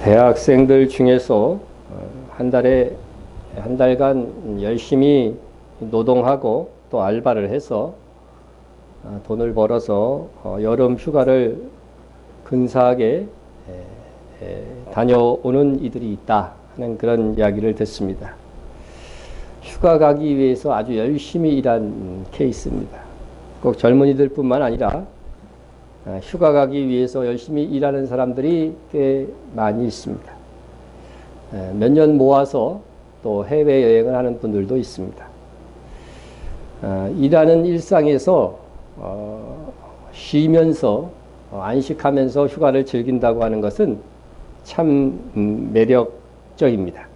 대학생들 중에서 한 달간 열심히 노동하고 또 알바를 해서 돈을 벌어서 여름 휴가를 근사하게 다녀오는 이들이 있다 하는 그런 이야기를 듣습니다. 휴가 가기 위해서 아주 열심히 일한 케이스입니다. 꼭 젊은이들뿐만 아니라 휴가 가기 위해서 열심히 일하는 사람들이 꽤 많이 있습니다. 몇 년 모아서 또 해외여행을 하는 분들도 있습니다. 일하는 일상에서 쉬면서 안식하면서 휴가를 즐긴다고 하는 것은 참 매력적입니다.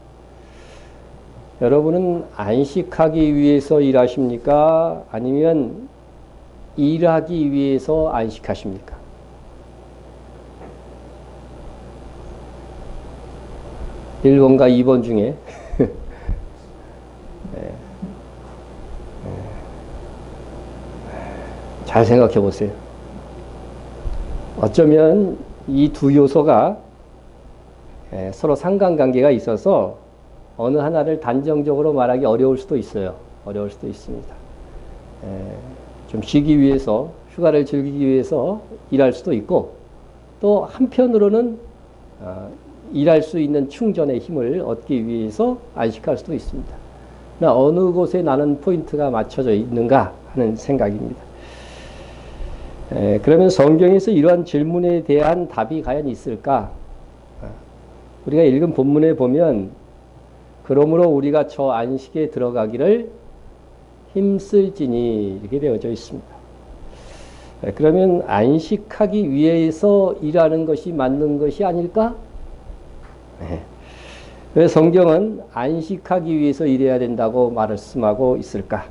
여러분은 안식하기 위해서 일하십니까? 아니면 일하기 위해서 안식하십니까? 일 번과 2번 중에 잘 생각해 보세요. 어쩌면 이 두 요소가 서로 상관관계가 있어서 어느 하나를 단정적으로 말하기 어려울 수도 있어요. 어려울 수도 있습니다. 좀 쉬기 위해서, 휴가를 즐기기 위해서 일할 수도 있고, 또 한편으로는 일할 수 있는 충전의 힘을 얻기 위해서 안식할 수도 있습니다. 어느 곳에 나는 포인트가 맞춰져 있는가 하는 생각입니다. 그러면 성경에서 이러한 질문에 대한 답이 과연 있을까? 우리가 읽은 본문에 보면 그러므로 우리가 저 안식에 들어가기를 힘쓸지니 이렇게 되어져 있습니다. 그러면 안식하기 위해서 일하는 것이 맞는 것이 아닐까? 왜 성경은 안식하기 위해서 일해야 된다고 말씀하고 있을까?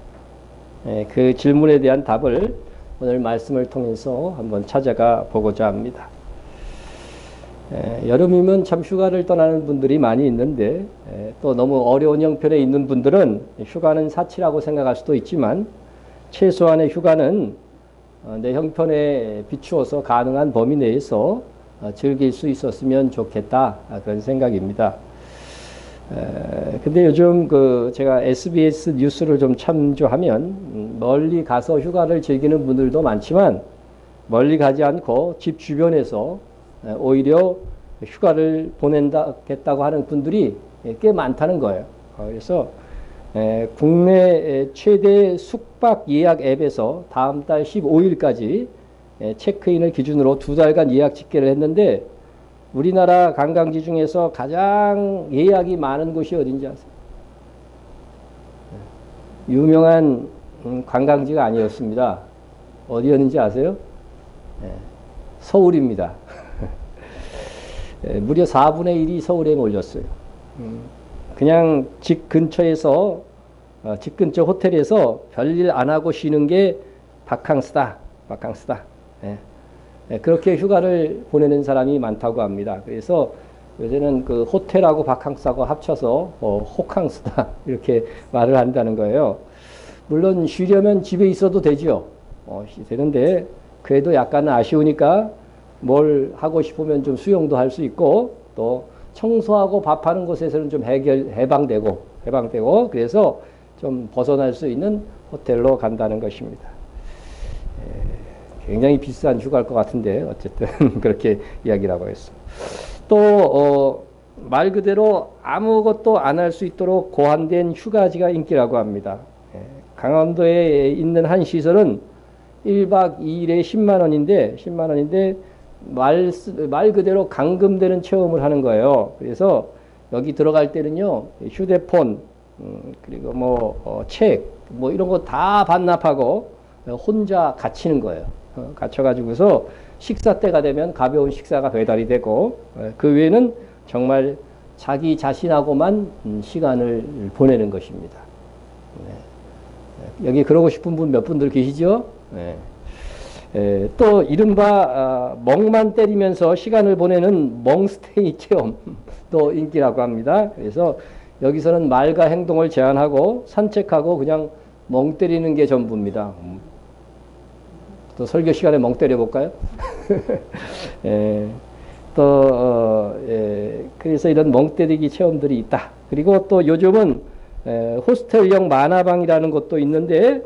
그 질문에 대한 답을 오늘 말씀을 통해서 한번 찾아가 보고자 합니다. 여름이면 참 휴가를 떠나는 분들이 많이 있는데 또 너무 어려운 형편에 있는 분들은 휴가는 사치라고 생각할 수도 있지만 최소한의 휴가는 내 형편에 비추어서 가능한 범위 내에서 즐길 수 있었으면 좋겠다 그런 생각입니다. 근데 요즘 제가 SBS 뉴스를 좀 참조하면 멀리 가서 휴가를 즐기는 분들도 많지만 멀리 가지 않고 집 주변에서 오히려 휴가를 보낸다겠다고 하는 분들이 꽤 많다는 거예요. 그래서 국내 최대 숙박 예약 앱에서 다음 달 15일까지 체크인을 기준으로 2달간 예약 집계를 했는데 우리나라 관광지 중에서 가장 예약이 많은 곳이 어딘지 아세요? 유명한 관광지가 아니었습니다. 어디였는지 아세요? 서울입니다. 무려 4분의 1이 서울에 몰렸어요. 그냥 집 근처에서, 집 근처 호텔에서 별일 안 하고 쉬는 게 바캉스다. 바캉스다. 그렇게 휴가를 보내는 사람이 많다고 합니다. 그래서 요새는 그 호텔하고 바캉스하고 합쳐서 호캉스다. 이렇게 말을 한다는 거예요. 물론 쉬려면 집에 있어도 되죠. 되는데, 그래도 약간 아쉬우니까 뭘 하고 싶으면 좀 수영도 할 수 있고 또 청소하고 밥하는 곳에서는 좀 해방되고 그래서 좀 벗어날 수 있는 호텔로 간다는 것입니다. 굉장히 비싼 휴가일 것 같은데 어쨌든 그렇게 이야기를 하고 있습니다. 또 말 그대로 아무것도 안 할 수 있도록 고안된 휴가지가 인기라고 합니다. 강원도에 있는 한 시설은 1박 2일에 10만 원인데 말 그대로 감금되는 체험을 하는 거예요. 그래서 여기 들어갈 때는요, 휴대폰, 그리고 책, 이런 거 다 반납하고 혼자 갇히는 거예요. 갇혀가지고서 식사 때가 되면 가벼운 식사가 배달이 되고, 그 외에는 정말 자기 자신하고만 시간을 보내는 것입니다. 여기 그러고 싶은 분 몇 분들 계시죠? 또 이른바 멍만 때리면서 시간을 보내는 멍스테이 체험도 인기라고 합니다. 그래서 여기서는 말과 행동을 제한하고 산책하고 그냥 멍 때리는 게 전부입니다. 또 설교 시간에 멍 때려볼까요? 또 그래서 이런 멍때리기 체험들이 있다. 그리고 또 요즘은 호스텔형 만화방이라는 것도 있는데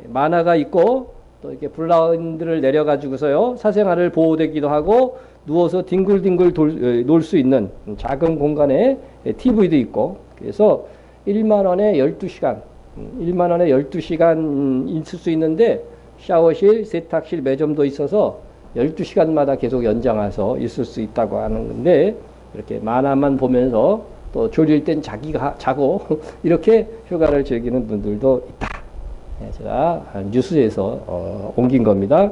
만화가 있고 또 이렇게 블라인드를 내려가지고서요 사생활을 보호되기도 하고 누워서 뒹굴뒹굴 놀 수 있는 작은 공간에 TV도 있고 그래서 1만 원에 12시간 1만 원에 12시간 있을 수 있는데 샤워실, 세탁실, 매점도 있어서 12시간마다 계속 연장해서 있을 수 있다고 하는 건데 이렇게 만화만 보면서 또 졸릴 땐 자기가 자고 이렇게 휴가를 즐기는 분들도 있다. 제가 뉴스에서 옮긴 겁니다.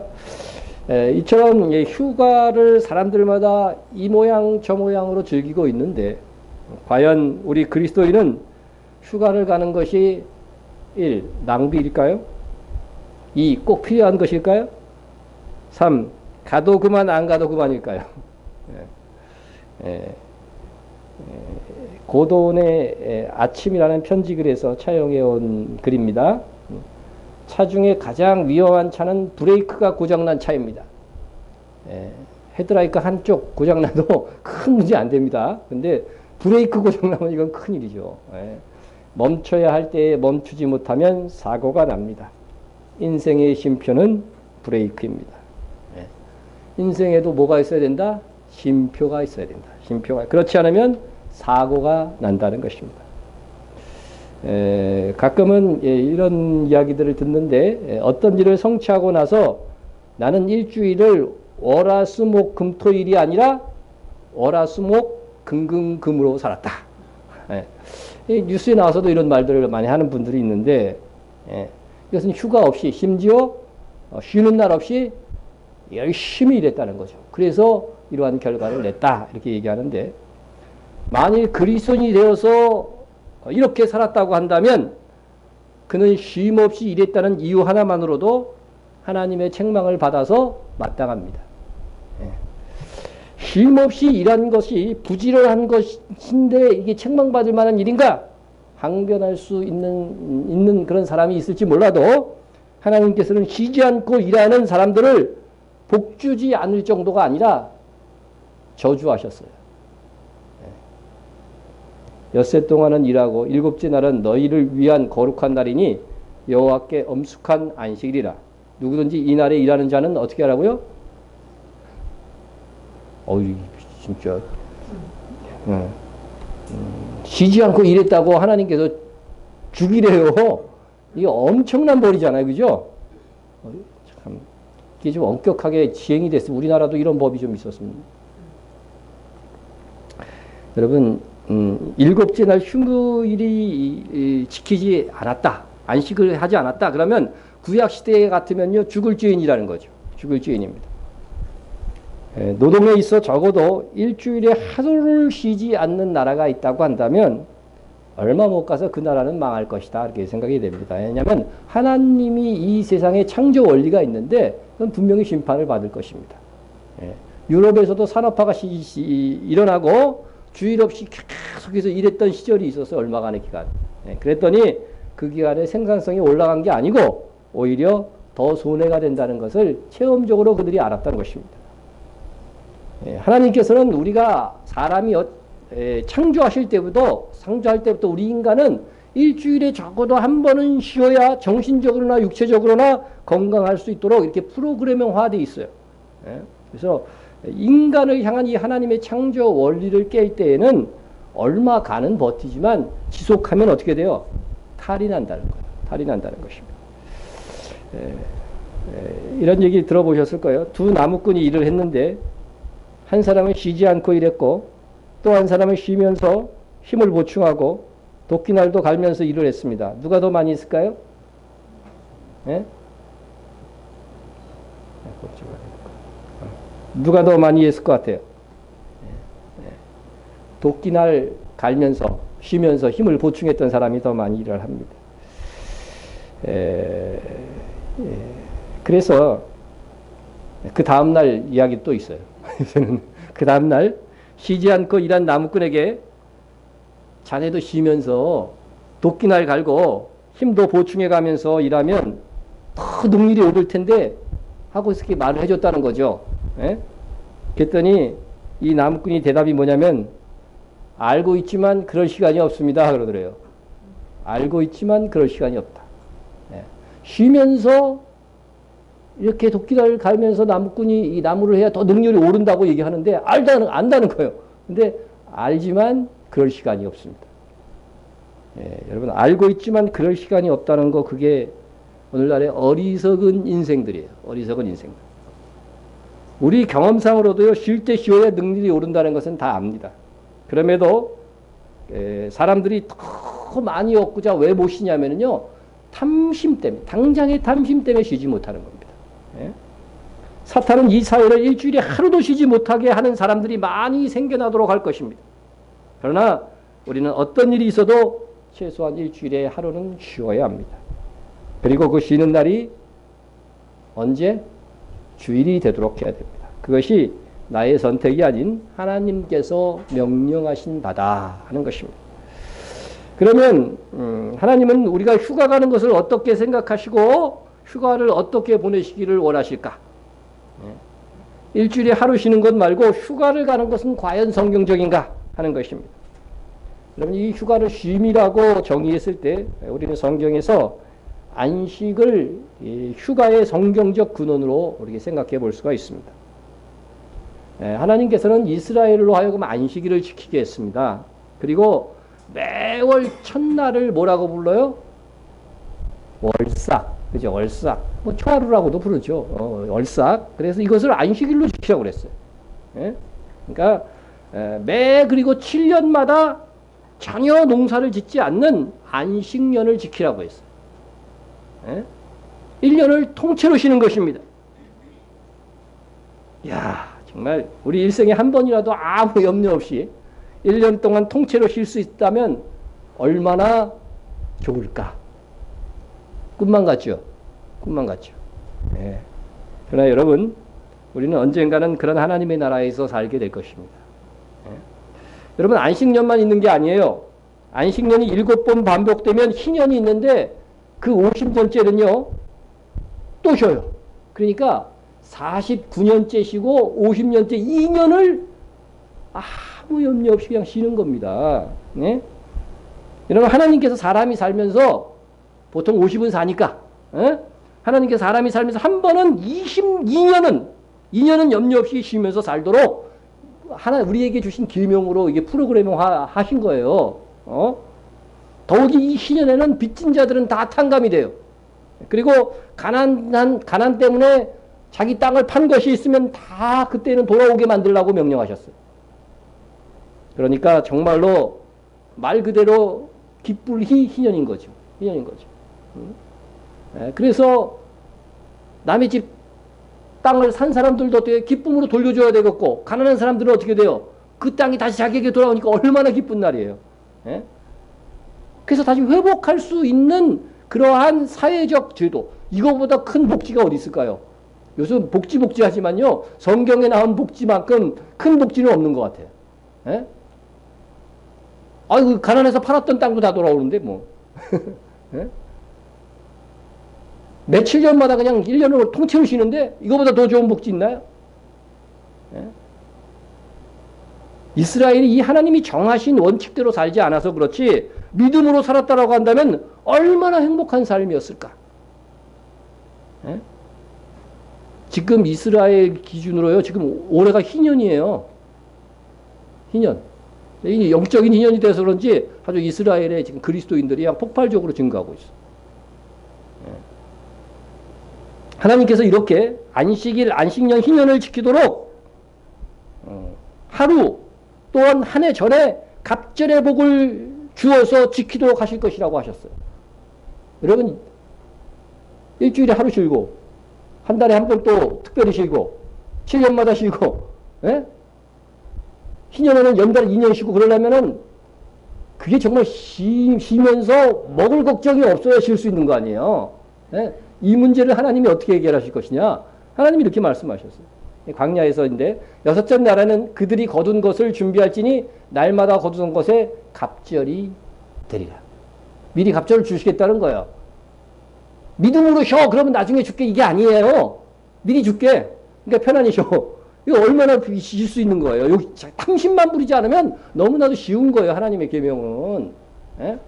이처럼 휴가를 사람들마다 이 모양 저 모양으로 즐기고 있는데 과연 우리 그리스도인은 휴가를 가는 것이 1. 낭비일까요? 2. 꼭 필요한 것일까요? 3. 가도 그만 안 가도 그만일까요? 고돈의 아침이라는 편집을 해서 차용해 온 글입니다. 차 중에 가장 위험한 차는 브레이크가 고장난 차입니다. 헤드라이트 한쪽 고장나도 큰 문제 안 됩니다. 근데 브레이크 고장나면 이건 큰일이죠. 멈춰야 할 때에 멈추지 못하면 사고가 납니다. 인생의 쉼표는 브레이크입니다. 인생에도 뭐가 있어야 된다? 쉼표가 있어야 된다. 쉼표가. 그렇지 않으면 사고가 난다는 것입니다. 가끔은 이런 이야기들을 듣는데 어떤 일을 성취하고 나서 나는 일주일을 월화수목금토일이 아니라 월화수목금금금으로 살았다. 뉴스에 나와서도 이런 말들을 많이 하는 분들이 있는데 이것은 휴가 없이 심지어 쉬는 날 없이 열심히 일했다는 거죠. 그래서 이러한 결과를 냈다 이렇게 얘기하는데 만일 그리스도인이 되어서 이렇게 살았다고 한다면 그는 쉼 없이 일했다는 이유 하나만으로도 하나님의 책망을 받아서 마땅합니다. 쉼 없이 일한 것이 부지런한 것인데 이게 책망받을 만한 일인가? 항변할 수 있는 그런 사람이 있을지 몰라도 하나님께서는 쉬지 않고 일하는 사람들을 복주지 않을 정도가 아니라 저주하셨어요. 엿새 동안은 일하고 일곱째 날은 너희를 위한 거룩한 날이니 여호와께 엄숙한 안식일이라. 누구든지 이 날에 일하는 자는 어떻게 하라고요? 진짜 쉬지 않고 일했다고 하나님께서 죽이래요. 이게 엄청난 벌이잖아요, 그죠? 참 이게 좀 엄격하게 시행이 됐으면 우리나라도 이런 법이 좀 있었습니다. 여러분, 일곱째 날 휴무일이 지키지 않았다, 안식을 하지 않았다. 그러면 구약 시대 같으면요 죽을 죄인이라는 거죠. 죽을 죄인입니다. 노동에 있어 적어도 일주일에 하루를 쉬지 않는 나라가 있다고 한다면 얼마 못 가서 그 나라는 망할 것이다 이렇게 생각이 됩니다. 왜냐하면 하나님이 이 세상에 창조 원리가 있는데 그건 분명히 심판을 받을 것입니다. 유럽에서도 산업화가 일어나고 주일 없이 계속해서 일했던 시절이 있어서 얼마간의 기간. 그랬더니 그 기간에 생산성이 올라간 게 아니고 오히려 더 손해가 된다는 것을 체험적으로 그들이 알았다는 것입니다. 하나님께서는 우리가 사람이 창조하실 때부터 우리 인간은 일주일에 적어도 한 번은 쉬어야 정신적으로나 육체적으로나 건강할 수 있도록 이렇게 프로그래밍화되어 있어요. 그래서 인간을 향한 이 하나님의 창조 원리를 깰 때에는 얼마간은 버티지만 지속하면 어떻게 돼요? 탈이 난다는 거예요. 탈이 난다는 것입니다. 이런 얘기 들어보셨을 거예요. 두 나무꾼이 일을 했는데 한 사람은 쉬지 않고 일했고 또 한 사람은 쉬면서 힘을 보충하고 도끼날도 갈면서 일을 했습니다. 누가 더 많이 했을까요? 누가 더 많이 했을 것 같아요? 도끼날 갈면서 쉬면서 힘을 보충했던 사람이 더 많이 일을 합니다. 그래서 그 다음날 이야기 또 있어요. 그 다음날 쉬지 않고 일한 나무꾼에게 자네도 쉬면서 도끼날 갈고 힘도 보충해 가면서 일하면 더 능률이 오를 텐데 하고 이렇게 말을 해줬다는 거죠. 그랬더니 이 나무꾼이 대답이 뭐냐면 알고 있지만 그럴 시간이 없습니다. 그러더래요. 알고 있지만 그럴 시간이 없다. 예. 쉬면서 이렇게 도끼를 갈면서 나무꾼이 이 나무를 해야 더 능률이 오른다고 얘기하는데 안다는 거예요. 근데 알지만 그럴 시간이 없습니다. 예, 여러분 알고 있지만 그럴 시간이 없다는 거 그게 오늘날의 어리석은 인생들이에요. 어리석은 인생들. 우리 경험상으로도요. 쉴 때 쉬어야 능률이 오른다는 것은 다 압니다. 그럼에도 사람들이 더 많이 얻고자 왜 못 쉬냐면요. 탐심 때문에 당장의 탐심 때문에 쉬지 못하는 겁니다. 예? 사탄은 이 사회를 일주일에 하루도 쉬지 못하게 하는 사람들이 많이 생겨나도록 할 것입니다. 그러나 우리는 어떤 일이 있어도 최소한 일주일에 하루는 쉬어야 합니다. 그리고 그 쉬는 날이 언제? 주일이 되도록 해야 됩니다. 그것이 나의 선택이 아닌 하나님께서 명령하신 바다 하는 것입니다. 그러면 하나님은 우리가 휴가 가는 것을 어떻게 생각하시고 휴가를 어떻게 보내시기를 원하실까? 일주일에 하루 쉬는 것 말고 휴가를 가는 것은 과연 성경적인가 하는 것입니다. 여러분 이 휴가를 쉼이라고 정의했을 때 우리는 성경에서 안식을 휴가의 성경적 근원으로 우리가 생각해 볼 수가 있습니다. 하나님께서는 이스라엘로 하여금 안식일을 지키게 했습니다. 그리고 매월 첫날을 뭐라고 불러요? 월삭. 그죠? 월삭. 뭐 초하루라고도 부르죠. 월삭. 그래서 이것을 안식일로 지키라고 그랬어요. 예? 그러니까 그리고 7년마다 전혀 농사를 짓지 않는 안식년을 지키라고 했어요. 예? 1년을 통째로 쉬는 것입니다. 이야, 정말 우리 일생에 한 번이라도 아무 염려 없이 1년 동안 통째로 쉴 수 있다면 얼마나 좋을까? 꿈만 같죠? 꿈만 같죠? 예. 그러나 여러분, 우리는 언젠가는 그런 하나님의 나라에서 살게 될 것입니다. 예. 여러분, 안식년만 있는 게 아니에요. 안식년이 7번 반복되면 희년이 있는데 그 50년째는요, 또 쉬어요. 그러니까 49년째 쉬고 50년째 2년을 아무 염려 없이 그냥 쉬는 겁니다. 네? 여러분, 하나님께서 사람이 살면서 보통 50은 사니까, 하나님께서 사람이 살면서 한 번은 2년은 염려 없이 쉬면서 살도록 우리에게 주신 계명으로 이게 프로그래밍 하신 거예요. 더욱이 이 희년에는 빚진 자들은 다 탕감이 돼요. 그리고 가난 때문에 자기 땅을 판 것이 있으면 다 그때는 돌아오게 만들라고 명령하셨어요. 그러니까 정말로 말 그대로 기쁠 희년인 거죠. 희년인 거죠. 그래서 남의 집 땅을 산 사람들도 어떻게 기쁨으로 돌려줘야 되겠고, 가난한 사람들은 어떻게 돼요? 그 땅이 다시 자기에게 돌아오니까 얼마나 기쁜 날이에요. 그래서 다시 회복할 수 있는 그러한 사회적 제도, 이거보다 큰 복지가 어디 있을까요? 요즘 복지 하지만요, 성경에 나온 복지만큼 큰 복지는 없는 것 같아요. 예? 아이고, 가난해서 팔았던 땅도 다 돌아오는데, 뭐. 예? 며칠 전마다 그냥 1년을 통째로 쉬는데, 이거보다 더 좋은 복지 있나요? 예? 이스라엘이 이 하나님이 정하신 원칙대로 살지 않아서 그렇지, 믿음으로 살았다라고 한다면 얼마나 행복한 삶이었을까? 예? 지금 이스라엘 기준으로요, 지금 올해가 희년이에요. 희년. 이 영적인 희년이 돼서 그런지 아주 이스라엘의 지금 그리스도인들이 그냥 폭발적으로 증가하고 있어. 예. 하나님께서 이렇게 안식년 희년을 지키도록 하루 또한 한 해 전에 갑절의 복을 주어서 지키도록 하실 것이라고 하셨어요. 여러분, 일주일에 하루 쉬고, 한 달에 한 번 또 특별히 쉬고, 7년마다 쉬고, 예? 희년에는 연달아 2년 쉬고 그러려면은 그게 정말 쉬면서 먹을 걱정이 없어야 쉴 수 있는 거 아니에요. 예? 이 문제를 하나님이 어떻게 해결하실 것이냐? 하나님이 이렇게 말씀하셨어요. 광야에서인데, 6째 날에는 그들이 거둔 것을 준비할지니 날마다 거둔 것에 갑절이 되리라. 미리 갑절을 주시겠다는 거예요. 믿음으로 쉬어. 그러면 나중에 줄게. 이게 아니에요. 미리 줄게. 그러니까 편안히 쉬어. 이거 얼마나 지을 수 있는 거예요. 여기 탐심만 부리지 않으면 너무나도 쉬운 거예요. 하나님의 계명은. 예?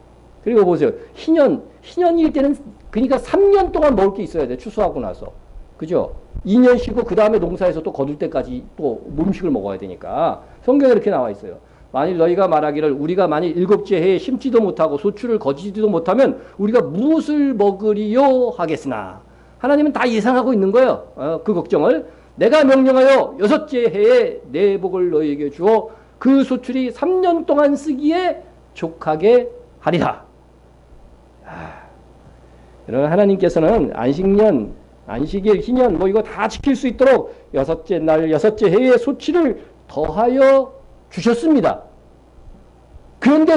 그리고 보세요. 희년일 때는 그러니까 3년 동안 먹을 게 있어야 돼. 추수하고 나서. 그죠? 2년 쉬고 그 다음에 농사에서 또 거둘 때까지 또 음식을 먹어야 되니까. 성경에 이렇게 나와 있어요. 만일 너희가 말하기를 우리가 만일 7째 해에 심지도 못하고 소출을 거두지도 못하면 우리가 무엇을 먹으리요 하겠으나. 하나님은 다 예상하고 있는 거예요. 그 걱정을. 내가 명령하여 6째 해에 내 복을 너희에게 주어 그 소출이 3년 동안 쓰기에 족하게 하리라. 여러분, 하나님께서는 안식년, 안식일, 희년 뭐 이거 다 지킬 수 있도록 6째 날, 6째 해의 소출을 더하여 주셨습니다. 그런데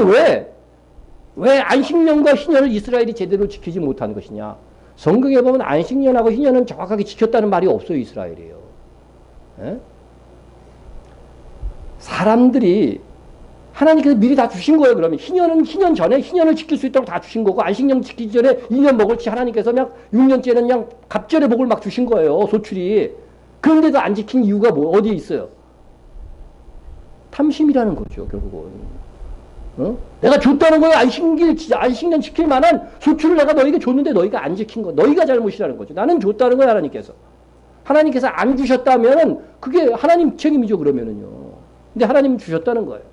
왜 안식년과 희년을 이스라엘이 제대로 지키지 못한 것이냐? 성경에 보면 안식년하고 희년은 정확하게 지켰다는 말이 없어요. 이스라엘이에요. 에? 사람들이 하나님께서 미리 다 주신 거예요. 그러면 희년은 희년 전에 희년을 지킬 수 있도록 다 주신 거고, 안식년 지키기 전에 2년 먹을지 하나님께서 그냥 6년째는 그냥 갑절의 복을 막 주신 거예요. 소출이. 그런데도 안 지킨 이유가 뭐 어디에 있어요? 탐심이라는 거죠. 결국은. 내가 줬다는 거예요. 안식년 지킬 만한 소출을 내가 너희에게 줬는데 너희가 안 지킨 거. 너희가 잘못이라는 거죠. 나는 줬다는 거예요. 하나님께서. 하나님께서 안 주셨다면은 그게 하나님 책임이죠. 그러면은요. 근데 하나님 주셨다는 거예요.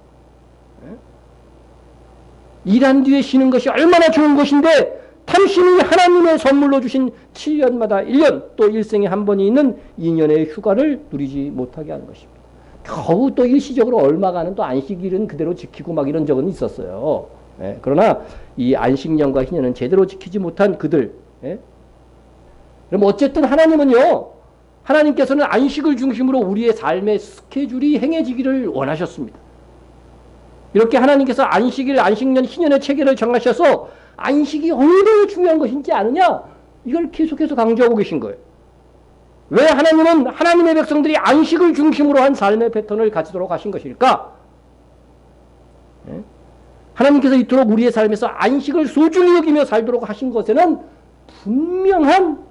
일한 뒤에 쉬는 것이 얼마나 좋은 것인데 탐심이 하나님의 선물로 주신 7년마다 1년 또 일생에 한 번이 있는 2년의 휴가를 누리지 못하게 하는 것입니다. 겨우 또 일시적으로 얼마간은 또 안식일은 그대로 지키고 막 이런 적은 있었어요. 예, 그러나 이 안식년과 희년은 제대로 지키지 못한 그들. 예? 그럼 어쨌든 하나님은요. 하나님께서는 안식을 중심으로 우리의 삶의 스케줄이 행해지기를 원하셨습니다. 이렇게 하나님께서 안식일, 안식년, 희년의 체계를 정하셔서 안식이 얼마나 중요한 것인지 아느냐? 이걸 계속해서 강조하고 계신 거예요. 왜 하나님은 하나님의 백성들이 안식을 중심으로 한 삶의 패턴을 가지도록 하신 것일까? 예? 하나님께서 이토록 우리의 삶에서 안식을 소중히 여기며 살도록 하신 것에는 분명한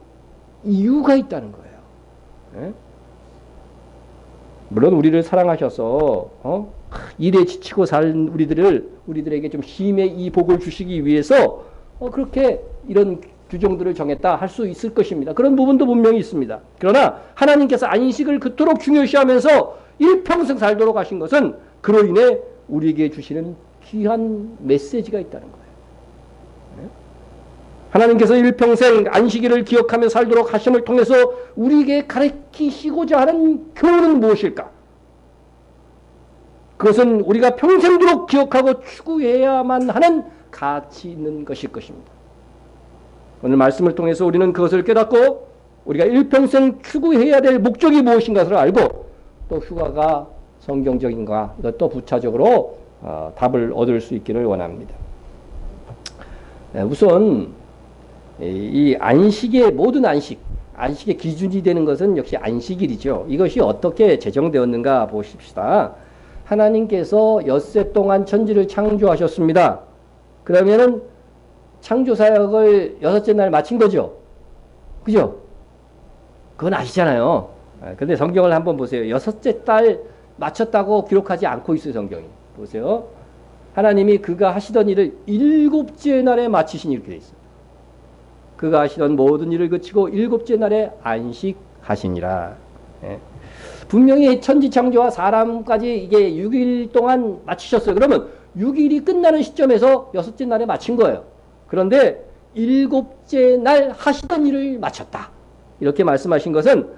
이유가 있다는 거예요. 예? 물론 우리를 사랑하셔서 일에 지치고 살 우리들에게 좀 쉼의 이 복을 주시기 위해서 그렇게 이런 규정들을 정했다 할 수 있을 것입니다. 그런 부분도 분명히 있습니다. 그러나 하나님께서 안식을 그토록 중요시하면서 일평생 살도록 하신 것은 그로 인해 우리에게 주시는 귀한 메시지가 있다는 거예요. 하나님께서 일평생 안식일을 기억하며 살도록 하심을 통해서 우리에게 가르치시고자 하는 교훈은 무엇일까? 그것은 우리가 평생도록 기억하고 추구해야만 하는 가치 있는 것일 것입니다. 오늘 말씀을 통해서 우리는 그것을 깨닫고 우리가 일평생 추구해야 될 목적이 무엇인가를 알고 또 휴가가 성경적인가 이것도 부차적으로 답을 얻을 수 있기를 원합니다. 우선 이 안식의 모든 안식의 기준이 되는 것은 역시 안식일이죠. 이것이 어떻게 제정되었는가 보십시다. 하나님께서 엿새 동안 천지를 창조하셨습니다. 그러면은 창조사역을 6째 날 마친 거죠. 그죠? 그건 아시잖아요. 근데 성경을 한번 보세요. 6째 달 마쳤다고 기록하지 않고 있어요. 성경이. 보세요. 하나님이 그가 하시던 일을 7째 날에 마치신 이렇게 되어 있어요. 그가 하시던 모든 일을 그치고 7째 날에 안식하시니라. 예. 분명히 천지창조와 사람까지 이게 6일 동안 마치셨어요. 그러면 6일이 끝나는 시점에서 6째 날에 마친 거예요. 그런데 7째 날 하시던 일을 마쳤다. 이렇게 말씀하신 것은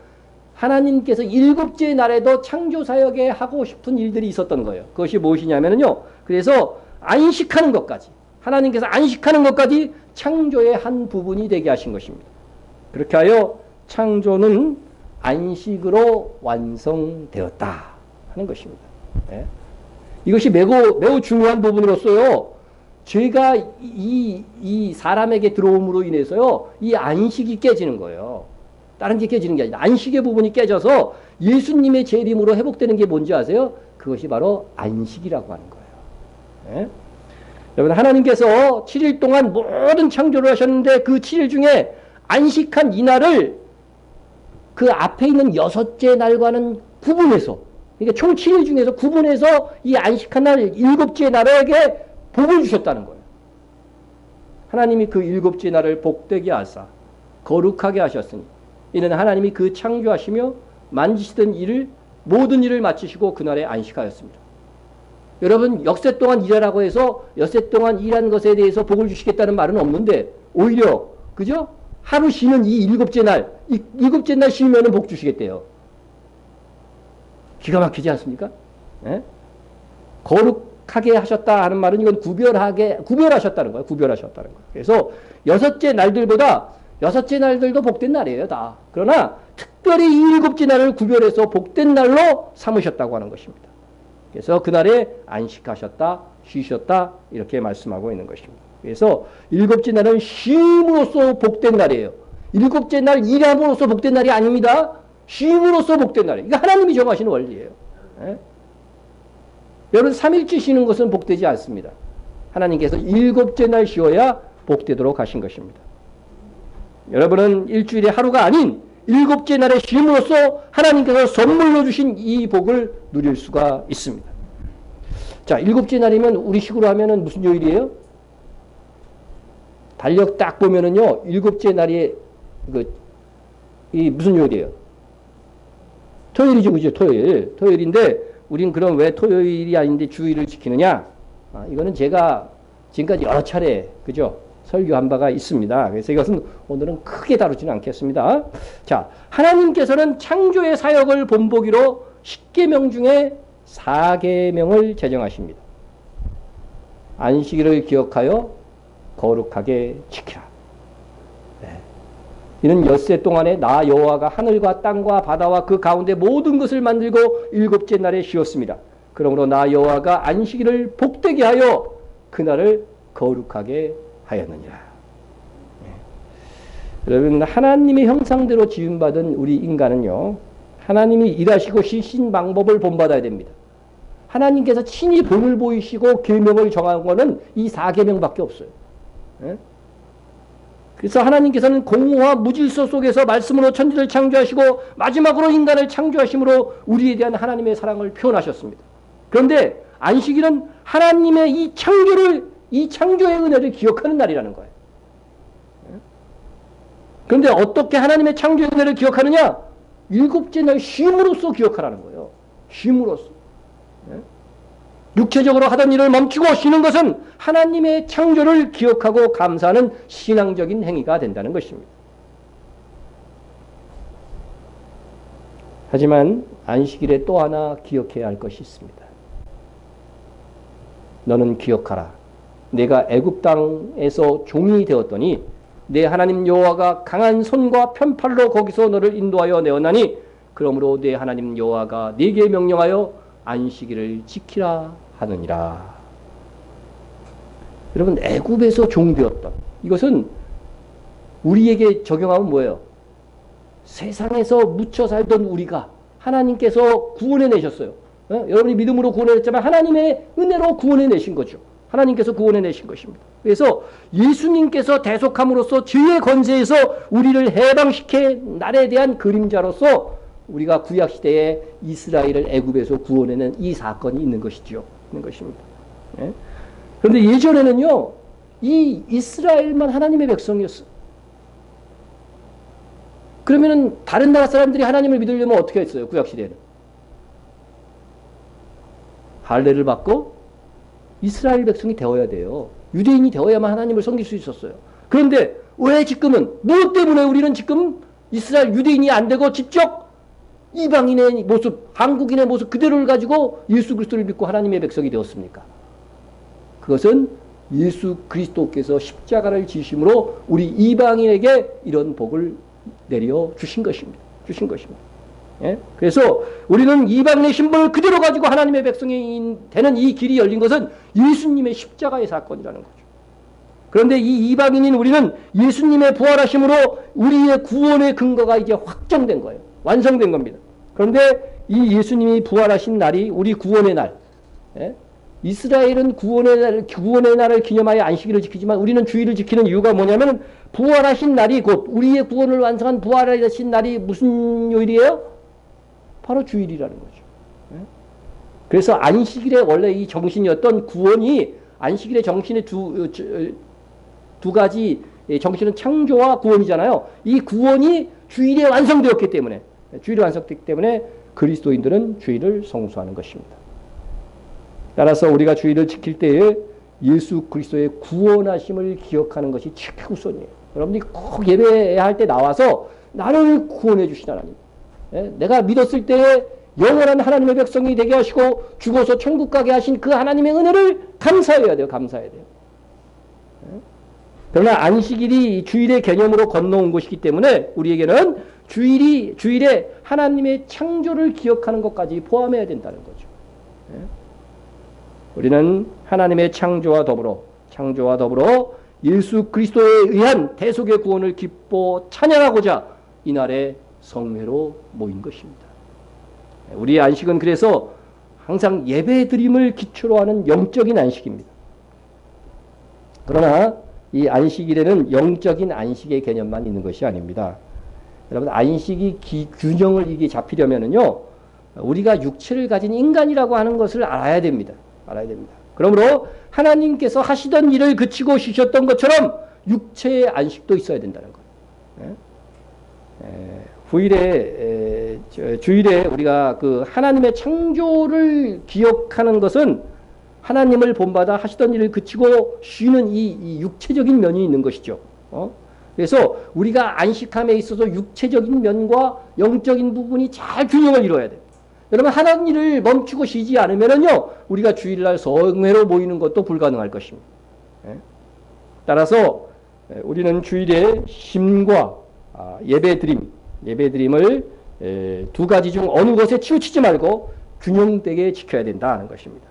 하나님께서 7째 날에도 창조사역에 하고 싶은 일들이 있었던 거예요. 그것이 무엇이냐면요. 그래서 안식하는 것까지, 하나님께서 안식하는 것까지 창조의 한 부분이 되게 하신 것입니다. 그렇게 하여 창조는 안식으로 완성되었다 하는 것입니다. 네. 이것이 매우 중요한 부분으로서요. 죄가 이 사람에게 들어옴으로 인해서요. 이 안식이 깨지는 거예요. 다른 게 깨지는 게 아니라 안식의 부분이 깨져서 예수님의 재림으로 회복되는 게 뭔지 아세요? 그것이 바로 안식이라고 하는 거예요. 네? 여러분 하나님께서 7일 동안 모든 창조를 하셨는데 그 7일 중에 안식한 이날을 그 앞에 있는 6째 날과는 구분해서, 그러니까 총 7일 중에서 구분해서 이 안식한 날 일곱째 날에게 복을 주셨다는 거예요. 하나님이 그 일곱째 날을 복되게 하사 거룩하게 하셨으니 이는 하나님이 그 창조하시며 만지시던 일을 모든 일을 마치시고 그날에 안식하였습니다. 여러분 역세 동안 일하라고 해서 엿새 동안 일한 것에 대해서 복을 주시겠다는 말은 없는데 오히려 그죠? 하루 쉬는 이 일곱째 날, 이 일곱째 날 쉬면 복 주시겠대요. 기가 막히지 않습니까? 예? 거룩하게 하셨다 하는 말은 이건 구별하셨다는 거예요. 구별하셨다는 거예요. 그래서 여섯째 날들보다 여섯째 날들도 복된 날이에요, 다. 그러나 특별히 이 일곱째 날을 구별해서 복된 날로 삼으셨다고 하는 것입니다. 그래서 그날에 안식하셨다, 쉬셨다 이렇게 말씀하고 있는 것입니다. 그래서 일곱째 날은 쉼으로써 복된 날이에요. 일곱째 날 일함으로써 복된 날이 아닙니다. 쉼으로써 복된 날이에요. 이거 하나님이 정하시는 원리예요. 예? 여러분 3일째 쉬는 것은 복되지 않습니다. 하나님께서 일곱째 날 쉬어야 복되도록 하신 것입니다. 여러분은 일주일에 하루가 아닌 일곱째 날의 쉼으로써 하나님께서 선물로 주신 이 복을 누릴 수가 있습니다. 자, 일곱째 날이면 우리식으로 하면은 무슨 요일이에요? 달력 딱 보면은요, 일곱째 날이 이 무슨 요일이에요? 토요일이죠, 그죠? 토요일. 토요일인데 우린 그럼 왜 토요일이 아닌데 주일을 지키느냐? 이거는 제가 지금까지 여러 차례 그죠? 설교한 바가 있습니다. 그래서 이것은 오늘은 크게 다루지는 않겠습니다. 자, 하나님께서는 창조의 사역을 본보기로 10계명 중에 4계명을 제정하십니다. 안식일을 기억하여 거룩하게 지키라. 네. 이는 엿새 동안에 나 여호와가 하늘과 땅과 바다와 그 가운데 모든 것을 만들고 일곱째 날에 쉬었습니다. 그러므로 나 여호와가 안식일을 복되게 하여 그날을 거룩하게 하였느니라. 네. 여러분 하나님의 형상대로 지음받은 우리 인간은요. 하나님이 일하시고 쉬신 방법을 본받아야 됩니다. 하나님께서 친히 본을 보이시고 계명을 정한 것은 이 4계명밖에 없어요. 네? 그래서 하나님께서는 공허와 무질서 속에서 말씀으로 천지를 창조하시고 마지막으로 인간을 창조하심으로 우리에 대한 하나님의 사랑을 표현하셨습니다. 그런데 안식일은 하나님의 이 창조의 은혜를 기억하는 날이라는 거예요. 그런데 어떻게 하나님의 창조의 은혜를 기억하느냐? 일곱째 날 쉼으로써 기억하라는 거예요. 쉼으로써. 육체적으로 하던 일을 멈추고 쉬는 것은 하나님의 창조를 기억하고 감사하는 신앙적인 행위가 된다는 것입니다. 하지만 안식일에 또 하나 기억해야 할 것이 있습니다. 너는 기억하라. 내가 애굽 땅에서 종이 되었더니 내 하나님 여호와가 강한 손과 편팔로 거기서 너를 인도하여 내었나니 그러므로 내 하나님 여호와가 네게 명령하여 안식일을 지키라 하느니라. 여러분 애굽에서 종 되었던 이것은 우리에게 적용하면 뭐예요? 세상에서 묻혀 살던 우리가 하나님께서 구원해 내셨어요. 여러분이 믿음으로 구원해 냈지만 하나님의 은혜로 구원해 내신 거죠. 하나님께서 구원해 내신 것입니다. 그래서 예수님께서 대속함으로써 죄의 권세에서 우리를 해방시킨 날에 대한 그림자로서 우리가 구약시대에 이스라엘을 애굽에서 구원해낸 이 사건이 있는 것이죠. 있는 것입니다. 예? 그런데 예전에는요, 이 이스라엘만 하나님의 백성이었어요. 그러면은 다른 나라 사람들이 하나님을 믿으려면 어떻게 했어요? 구약시대에는. 할례를 받고 이스라엘 백성이 되어야 돼요. 유대인이 되어야만 하나님을 섬길 수 있었어요. 그런데 왜 지금은 무엇 때문에 우리는 지금 이스라엘 유대인이 안 되고 직접 이방인의 모습, 한국인의 모습 그대로를 가지고 예수 그리스도를 믿고 하나님의 백성이 되었습니까? 그것은 예수 그리스도께서 십자가를 지심으로 우리 이방인에게 이런 복을 내려 주신 것입니다. 주신 것입니다. 예? 그래서 우리는 이방인의 신분을 그대로 가지고 하나님의 백성이 되는 이 길이 열린 것은 예수님의 십자가의 사건이라는 거죠. 그런데 이 이방인인 우리는 예수님의 부활하심으로 우리의 구원의 근거가 이제 확정된 거예요. 완성된 겁니다. 그런데 이 예수님이 부활하신 날이 우리 구원의 날. 예? 이스라엘은 구원의 날을 기념하여 안식일을 지키지만 우리는 주일을 지키는 이유가 뭐냐면 부활하신 날이 곧 우리의 구원을 완성한 부활하신 날이 무슨 요일이에요? 바로 주일이라는 거죠. 예? 그래서 안식일의 원래 이 정신이었던 구원이 안식일의 정신의 두 가지 정신은 창조와 구원이잖아요. 이 구원이 주일에 완성되었기 때문에 주일에 완성됐기 때문에 그리스도인들은 주일을 성수하는 것입니다. 따라서 우리가 주일을 지킬 때에 예수 그리스도의 구원하심을 기억하는 것이 최우선이에요. 여러분들이 꼭 예배할 때 나와서 나를 구원해 주신 하나님, 내가 믿었을 때에 영원한 하나님의 백성이 되게 하시고 죽어서 천국 가게 하신 그 하나님의 은혜를 감사해야 돼요. 감사해야 돼요. 그러나 안식일이 주일의 개념으로 건너온 것이기 때문에 우리에게는 주일에 하나님의 창조를 기억하는 것까지 포함해야 된다는 거죠. 우리는 하나님의 창조와 더불어 예수 그리스도에 의한 대속의 구원을 기뻐 찬양하고자 이날에 성회로 모인 것입니다. 우리의 안식은 그래서 항상 예배드림을 기초로 하는 영적인 안식입니다. 그러나 이 안식일에는 영적인 안식의 개념만 있는 것이 아닙니다. 여러분, 안식이 균형을 이게 잡히려면은요, 우리가 육체를 가진 인간이라고 하는 것을 알아야 됩니다. 그러므로 하나님께서 하시던 일을 그치고 쉬셨던 것처럼 육체의 안식도 있어야 된다는 거예요. 주일에 우리가 그 하나님의 창조를 기억하는 것은 하나님을 본받아 하시던 일을 그치고 쉬는 이 육체적인 면이 있는 것이죠. 그래서 우리가 안식함에 있어서 육체적인 면과 영적인 부분이 잘 균형을 이루어야 돼요. 여러분, 하나님 일을 멈추고 쉬지 않으면요, 우리가 주일날 성회로 모이는 것도 불가능할 것입니다. 따라서 우리는 주일에 쉼과 예배드림을 두 가지 중 어느 것에 치우치지 말고 균형되게 지켜야 된다는 것입니다.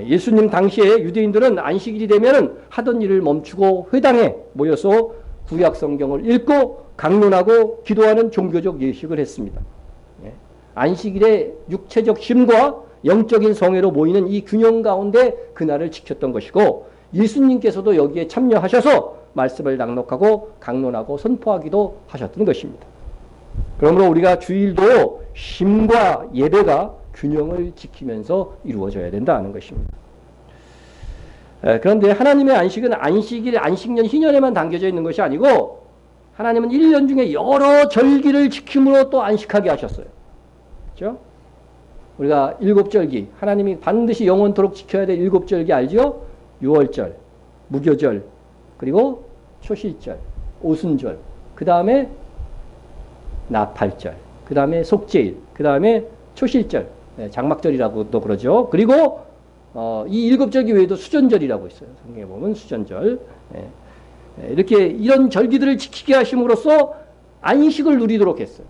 예수님 당시에 유대인들은 안식일이 되면 하던 일을 멈추고 회당에 모여서 구약 성경을 읽고 강론하고 기도하는 종교적 예식을 했습니다. 안식일에 육체적 쉼과 영적인 성회로 모이는 이 균형 가운데 그날을 지켰던 것이고, 예수님께서도 여기에 참여하셔서 말씀을 낭독하고 강론하고 선포하기도 하셨던 것입니다. 그러므로 우리가 주일도 쉼과 예배가 균형을 지키면서 이루어져야 된다는 것입니다. 그런데 하나님의 안식은 안식일, 안식년, 희년에만 담겨져 있는 것이 아니고 하나님은 1년 중에 여러 절기를 지킴으로 또 안식하게 하셨어요. 그렇죠? 우리가 일곱절기, 하나님이 반드시 영원토록 지켜야 될 일곱절기 알죠? 유월절, 무교절, 그리고 초실절, 오순절, 그 다음에 나팔절, 그 다음에 속죄일, 그 다음에 초실절, 장막절이라고도 그러죠. 그리고 이 일곱절기 외에도 수전절이라고 있어요. 성경에 보면 수전절. 이렇게 이런 절기들을 지키게 하심으로써 안식을 누리도록 했어요.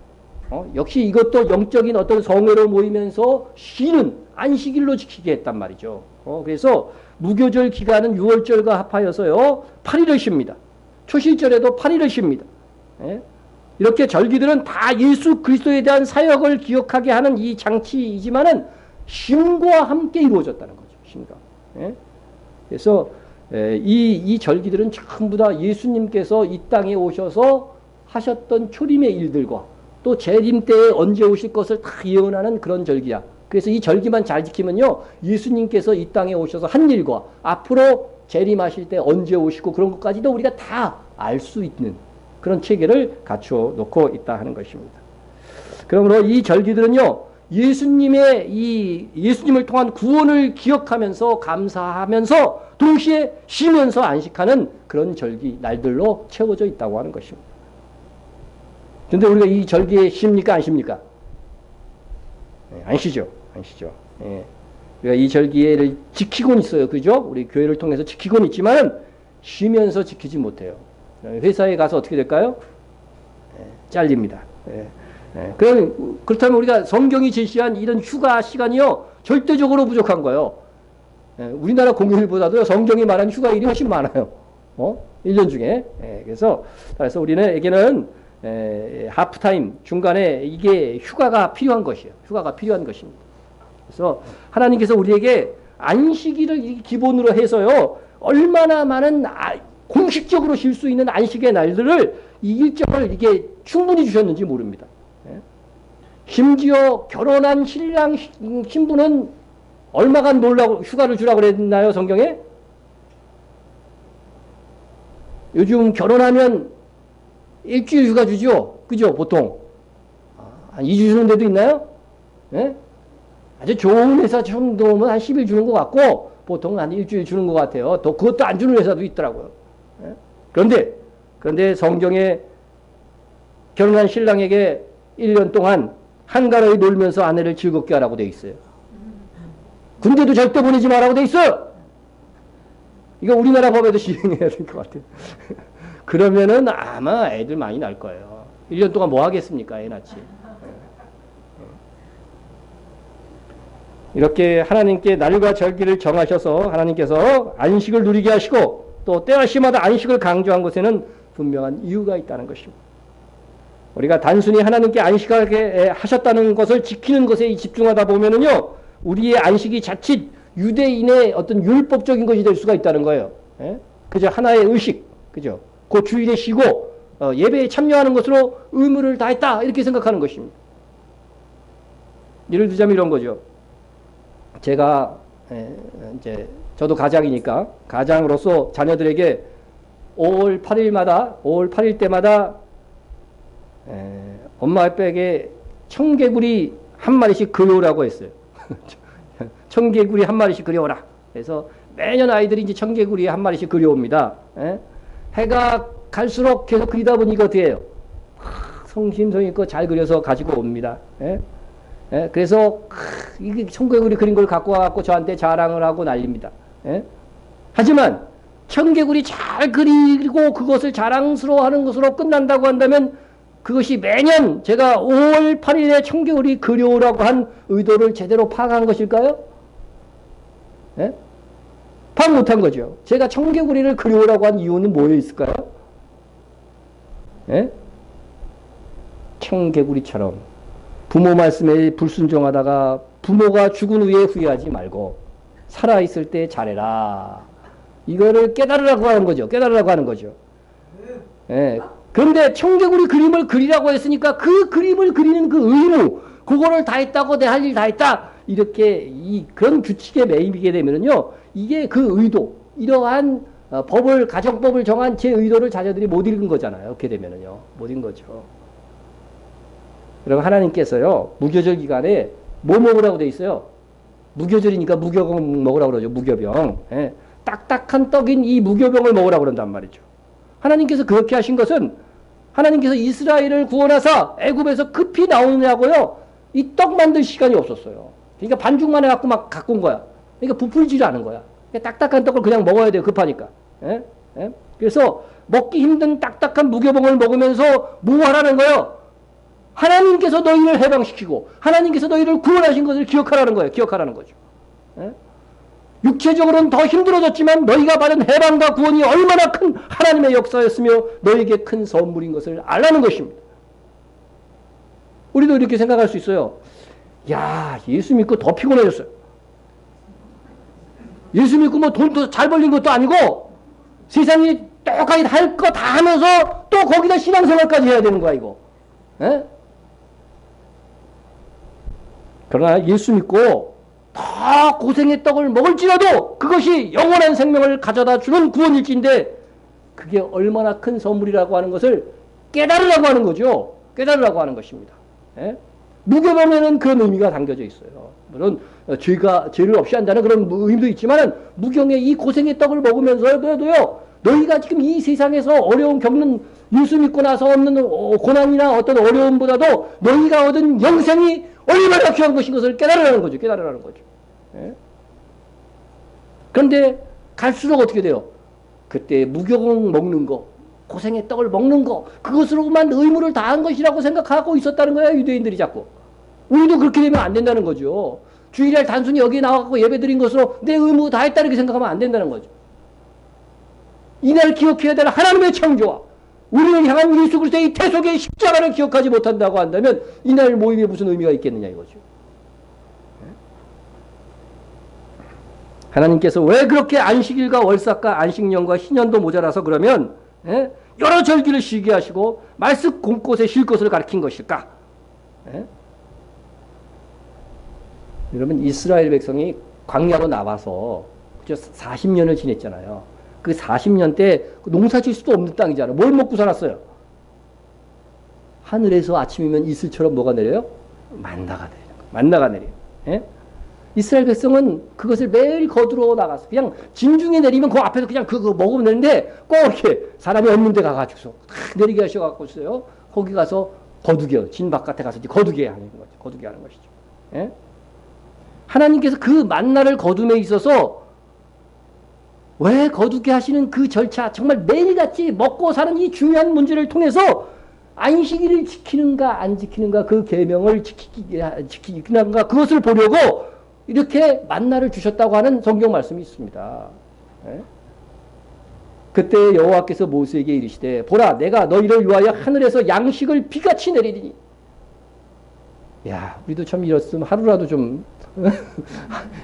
역시 이것도 영적인 어떤 성회로 모이면서 쉬는 안식일로 지키게 했단 말이죠. 그래서 무교절 기간은 6월절과 합하여서요 8일을 쉽니다. 초실절에도 8일을 쉽니다. 이렇게 절기들은 다 예수 그리스도에 대한 사역을 기억하게 하는 이 장치이지만은 쉼과 함께 이루어졌다는 거죠. 쉼과. 그래서 이 절기들은 전부 다 예수님께서 이 땅에 오셔서 하셨던 초림의 일들과 또 재림 때에 언제 오실 것을 다 예언하는 그런 절기야. 그래서 이 절기만 잘 지키면요, 예수님께서 이 땅에 오셔서 한 일과 앞으로 재림하실 때 언제 오시고 그런 것까지도 우리가 다 알 수 있는 그런 체계를 갖춰 놓고 있다 하는 것입니다. 그러므로 이 절기들은요, 예수님을 통한 구원을 기억하면서 감사하면서 동시에 쉬면서 안식하는 그런 절기 날들로 채워져 있다고 하는 것입니다. 그런데 우리가 이 절기에 쉽니까 안 쉽니까? 안 쉬죠. 우리가 이 절기를 지키고는 있어요. 그죠? 우리 교회를 통해서 지키고는 있지만 쉬면서 지키지 못해요. 회사에 가서 어떻게 될까요? 잘립니다. 그렇다면 우리가 성경이 제시한 이런 휴가 시간이요, 절대적으로 부족한 거예요. 우리나라 공휴일보다도 성경이 말하는 휴가일이 훨씬 많아요. 1년 중에. 그래서 우리에게는 하프타임, 중간에 이게 휴가가 필요한 것이에요. 휴가가 필요한 것입니다. 그래서 하나님께서 우리에게 안식일을 기본으로 해서요, 얼마나 많은 공식적으로 쉴 수 있는 안식의 날들을 이 일정을 이게 충분히 주셨는지 모릅니다. 심지어 결혼한 신랑 신부는 얼마간 놀라고 휴가를 주라고 그랬나요, 성경에? 요즘 결혼하면 일주일 휴가 주죠? 그죠? 보통. 한 2주 주는 데도 있나요? 예? 아주 좋은 회사 정도면 한 10일 주는 것 같고, 보통 한 일주일 주는 것 같아요. 또 그것도 안 주는 회사도 있더라고요. 예? 그런데 성경에 결혼한 신랑에게 1년 동안 한가로이 놀면서 아내를 즐겁게 하라고 돼 있어요. 군대도 절대 보내지 말라고 돼 있어요. 이거 우리나라 법에도 시행해야 될 것 같아요. 그러면은 아마 애들 많이 날 거예요. 1년 동안 뭐 하겠습니까? 애 낳지. 이렇게 하나님께 날과 절기를 정하셔서 하나님께서 안식을 누리게 하시고 또 때마다 안식을 강조한 것에는 분명한 이유가 있다는 것입니다. 우리가 단순히 하나님께 안식하게 하셨다는 것을 지키는 것에 집중하다 보면은요, 우리의 안식이 자칫 유대인의 어떤 율법적인 것이 될 수가 있다는 거예요. 예? 그저 하나의 의식, 그죠? 그 주일에 쉬고 예배에 참여하는 것으로 의무를 다했다 이렇게 생각하는 것입니다. 예를 들자면 이런 거죠. 제가 이제 저도 가장이니까 가장으로서 자녀들에게 5월 8일 때마다 엄마 아빠에게 청개구리 한 마리씩 그려오라고 했어요. 청개구리 한 마리씩 그려오라. 그래서 매년 아이들이 이제 청개구리 한 마리씩 그려옵니다. 해가 갈수록 계속 그리다 보니 이거 어떻게 해요? 성심성의껏 잘 그려서 가지고 옵니다. 그래서 이게 청개구리 그린 걸 갖고 와갖고 저한테 자랑을 하고 난립니다. 하지만 청개구리 잘 그리고 그것을 자랑스러워하는 것으로 끝난다고 한다면 그것이 매년 제가 5월 8일에 청개구리 그려오라고 한 의도를 제대로 파악한 것일까요? 파악 못한 거죠. 제가 청개구리를 그려오라고 한 이유는 뭐에 있을까요? 청개구리처럼 부모 말씀에 불순종하다가 부모가 죽은 후에 후회하지 말고 살아있을 때 잘해라. 이거를 깨달으라고 하는 거죠. 그런데 청개구리 그림을 그리라고 했으니까 그 그림을 그리는 그 의무, 그거를 다 했다고 내 할 일 다 했다. 이렇게 그런 규칙에 매이게 되면은요, 이게 그 의도, 이러한 가정법을 정한 제 의도를 자녀들이 못 읽은 거잖아요. 이렇게 되면은요, 못 읽은 거죠. 그럼 하나님께서요, 무교절 기간에 뭐 먹으라고 돼 있어요? 무교절이니까 무교병 먹으라고 그러죠. 무교병. 딱딱한 떡인 이 무교병을 먹으라고 그런단 말이죠. 하나님께서 그렇게 하신 것은 하나님께서 이스라엘을 구원하사 애굽에서 급히 나오느냐고요. 이 떡 만들 시간이 없었어요. 그러니까 반죽만 해갖고 막 갖고 온 거야. 그러니까 부풀지를 않은 거야. 딱딱한 떡을 그냥 먹어야 돼요. 급하니까. 그래서 먹기 힘든 딱딱한 무교병을 먹으면서 뭐 하라는 거예요? 하나님께서 너희를 해방시키고 하나님께서 너희를 구원하신 것을 기억하라는 거예요. 기억하라는 거죠. 육체적으로는 더 힘들어졌지만 너희가 받은 해방과 구원이 얼마나 큰 하나님의 역사였으며 너희에게 큰 선물인 것을 알라는 것입니다. 우리도 이렇게 생각할 수 있어요. 야, 예수 믿고 더 피곤해졌어요. 예수 믿고 뭐 돈도 잘 벌린 것도 아니고 세상이 똑같이 할 거 다 하면서 또 거기다 신앙생활까지 해야 되는 거야 이거. 그러나 예수 믿고 더 고생의 떡을 먹을지라도 그것이 영원한 생명을 가져다 주는 구원일진데 그게 얼마나 큰 선물이라고 하는 것을 깨달으라고 하는 거죠. 깨달으라고 하는 것입니다. 무교병에는 그런 의미가 담겨져 있어요. 물론 죄를 없이 한다는 그런 의미도 있지만 무경의 이 고생의 떡을 먹으면서도요, 너희가 지금 이 세상에서 어려움 겪는 예수 믿고 나서 얻는 고난이나 어떤 어려움보다도 너희가 얻은 영생이 얼마나 귀한 것인 것을 깨달으라는 거죠. 깨달으라는 거죠. 그런데 갈수록 어떻게 돼요? 그때 무교병 먹는 거, 고생의 떡을 먹는 거, 그것으로만 의무를 다한 것이라고 생각하고 있었다는 거야, 유대인들이 자꾸. 우리도 그렇게 되면 안 된다는 거죠. 주일날 단순히 여기에 나와서 예배드린 것으로 내 의무 다 했다 이렇게 생각하면 안 된다는 거죠. 이날 기억해야 될 하나님의 창조와 우리를 향한 예수 그리스도의 태속의 십자가를 기억하지 못한다고 한다면 이날 모임에 무슨 의미가 있겠느냐 이거죠. 하나님께서 왜 그렇게 안식일과 월삭과 안식년과 희년도 모자라서 그러면 여러 절기를 쉬게 하시고 말씀 곳곳에 쉴 것을 가르친 것일까? 여러분 이스라엘 백성이 광야로 나와서 40년을 지냈잖아요. 그 40년 때 농사 질 수도 없는 땅이잖아요. 뭘 먹고 살았어요? 하늘에서 아침이면 이슬처럼 뭐가 내려요? 만나가 내려요. 만나가 내려요. 예? 이스라엘 백성은 그것을 매일 거두러 나갔어. 그냥 진중에 내리면 그 앞에서 그냥 그거 먹으면 되는데 꼭 이렇게 사람이 없는 데 가가지고서 내리게 하셔갖고 있어요. 거기 가서 거두게, 진 바깥에 가서 거두게 하는 거죠. 거두게 하는 것이죠. 예? 하나님께서 그 만나를 거둠에 있어서 왜 거두게 하시는 그 절차, 정말 매일같이 먹고 사는 이 중요한 문제를 통해서 안식일을 지키는가 안 지키는가, 그 계명을 지키는가, 그것을 보려고 이렇게 만나를 주셨다고 하는 성경 말씀이 있습니다. 예? 그때 여호와께서 모세에게 이르시되 보라 내가 너희를 위하여 하늘에서 양식을 비같이 내리리니. 야, 우리도 참 이랬으면 하루라도 좀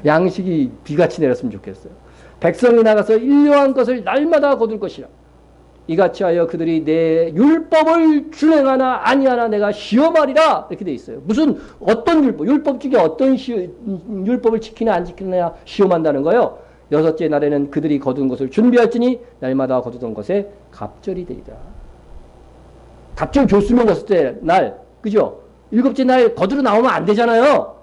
양식이 비같이 내렸으면 좋겠어요. 백성이 나가서 일용할 것을 날마다 거둘 것이라. 이같이 하여 그들이 내 율법을 준행하나 아니하나 내가 시험하리라. 이렇게 돼 있어요. 무슨 어떤 율법 중에 어떤 율법을 지키나 안 지키느냐 시험한다는 거예요. 여섯째 날에는 그들이 거둔 것을 준비할지니 날마다 거두던 것에 갑절이 되리라. 갑절 줬으면 여섯째 날, 그죠? 일곱째 날 거두러 나오면 안 되잖아요.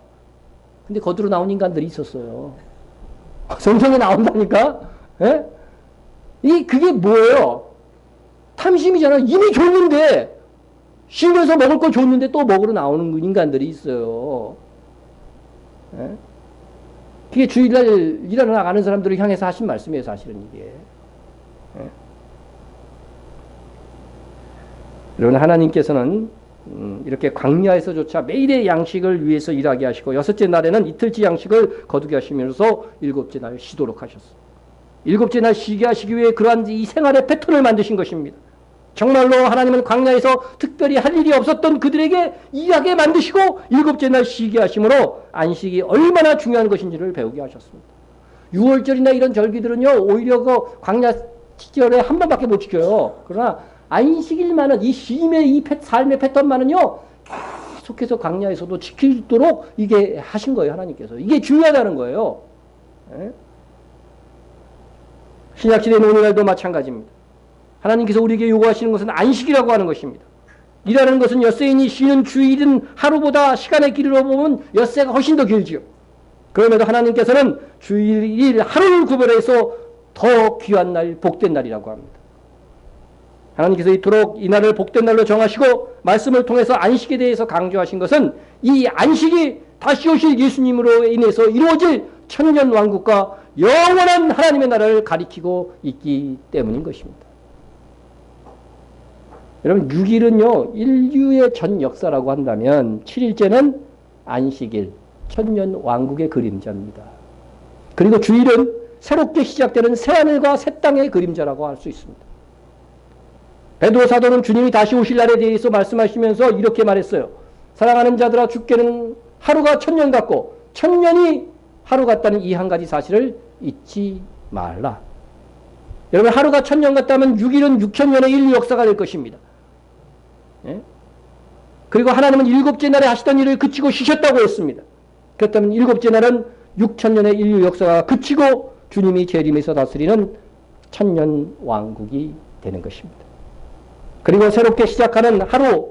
근데 거두러 나온 인간들이 있었어요. 성경에 나온다니까? 예? 그게 뭐예요? 탐심이잖아요. 이미 줬는데, 쉬면서 먹을 걸 줬는데 또 먹으러 나오는 인간들이 있어요. 예? 그게 주일날 일하러 나가는 사람들을 향해서 하신 말씀이에요, 사실은 이게. 예? 여러분, 하나님께서는 이렇게 광야에서조차 매일의 양식을 위해서 일하게 하시고 여섯째 날에는 이틀치 양식을 거두게 하시면서 일곱째 날 쉬도록 하셨어요. 일곱째 날 쉬게 하시기 위해 그러한 이 생활의 패턴을 만드신 것입니다. 정말로 하나님은 광야에서 특별히 할 일이 없었던 그들에게 일하게 만드시고 일곱째 날 쉬게 하심으로 안식이 얼마나 중요한 것인지를 배우게 하셨습니다. 6월절이나 이런 절기들은요, 오히려 그 광야 시절에 한 번밖에 못 지켜요. 그러나 안식일만은, 이 쉼의 이 삶의 패턴만은요, 계속해서 광야에서도 지키도록 이게 하신 거예요, 하나님께서. 이게 중요하다는 거예요. 예? 신약시대의 오늘날도 마찬가지입니다. 하나님께서 우리에게 요구하시는 것은 안식이라고 하는 것입니다. 일하는 것은 엿새이니 쉬는 주일은 하루보다 시간의 길이로 보면 엿새가 훨씬 더 길지요. 그럼에도 하나님께서는 주일 하루를 구별해서 더 귀한 날, 복된 날이라고 합니다. 하나님께서 이토록 이 날을 복된 날로 정하시고 말씀을 통해서 안식에 대해서 강조하신 것은 이 안식이 다시 오실 예수님으로 인해서 이루어질 천년왕국과 영원한 하나님의 나라를 가리키고 있기 때문인 것입니다. 여러분, 6일은요, 인류의 전 역사라고 한다면 7일째는 안식일, 천년왕국의 그림자입니다. 그리고 주일은 새롭게 시작되는 새하늘과 새 땅의 그림자라고 할 수 있습니다. 베드로 사도는 주님이 다시 오실 날에 대해서 말씀하시면서 이렇게 말했어요. 사랑하는 자들아, 주께는 하루가 천년 같고 천년이 하루 같다는 이 한 가지 사실을 잊지 말라. 여러분, 하루가 천년 같다면 6일은 6천년의 인류 역사가 될 것입니다. 예? 그리고 하나님은 일곱째 날에 하시던 일을 그치고 쉬셨다고 했습니다. 그렇다면 일곱째 날은 6천년의 인류 역사가 그치고 주님이 재림에서 다스리는 천년 왕국이 되는 것입니다. 그리고 새롭게 시작하는 하루,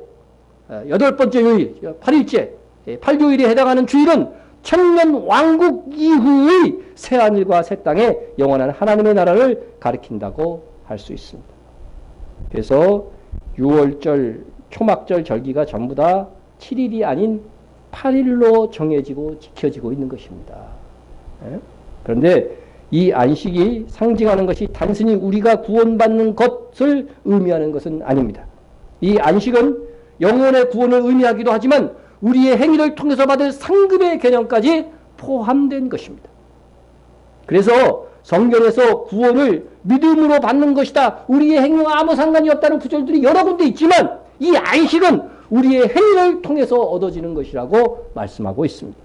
8번째 요일, 8일째, 8교일에 해당하는 주일은 천년 왕국 이후의 새하늘과 새 땅의 영원한 하나님의 나라를 가리킨다고 할 수 있습니다. 그래서 6월절, 초막절 절기가 전부 다 7일이 아닌 8일로 정해지고 지켜지고 있는 것입니다. 그런데 이 안식이 상징하는 것이 단순히 우리가 구원받는 것을 의미하는 것은 아닙니다. 이 안식은 영혼의 구원을 의미하기도 하지만 우리의 행위를 통해서 받을 상급의 개념까지 포함된 것입니다. 그래서 성경에서 구원을 믿음으로 받는 것이다, 우리의 행위와 아무 상관이 없다는 구절들이 여러 군데 있지만 이 안식은 우리의 행위를 통해서 얻어지는 것이라고 말씀하고 있습니다.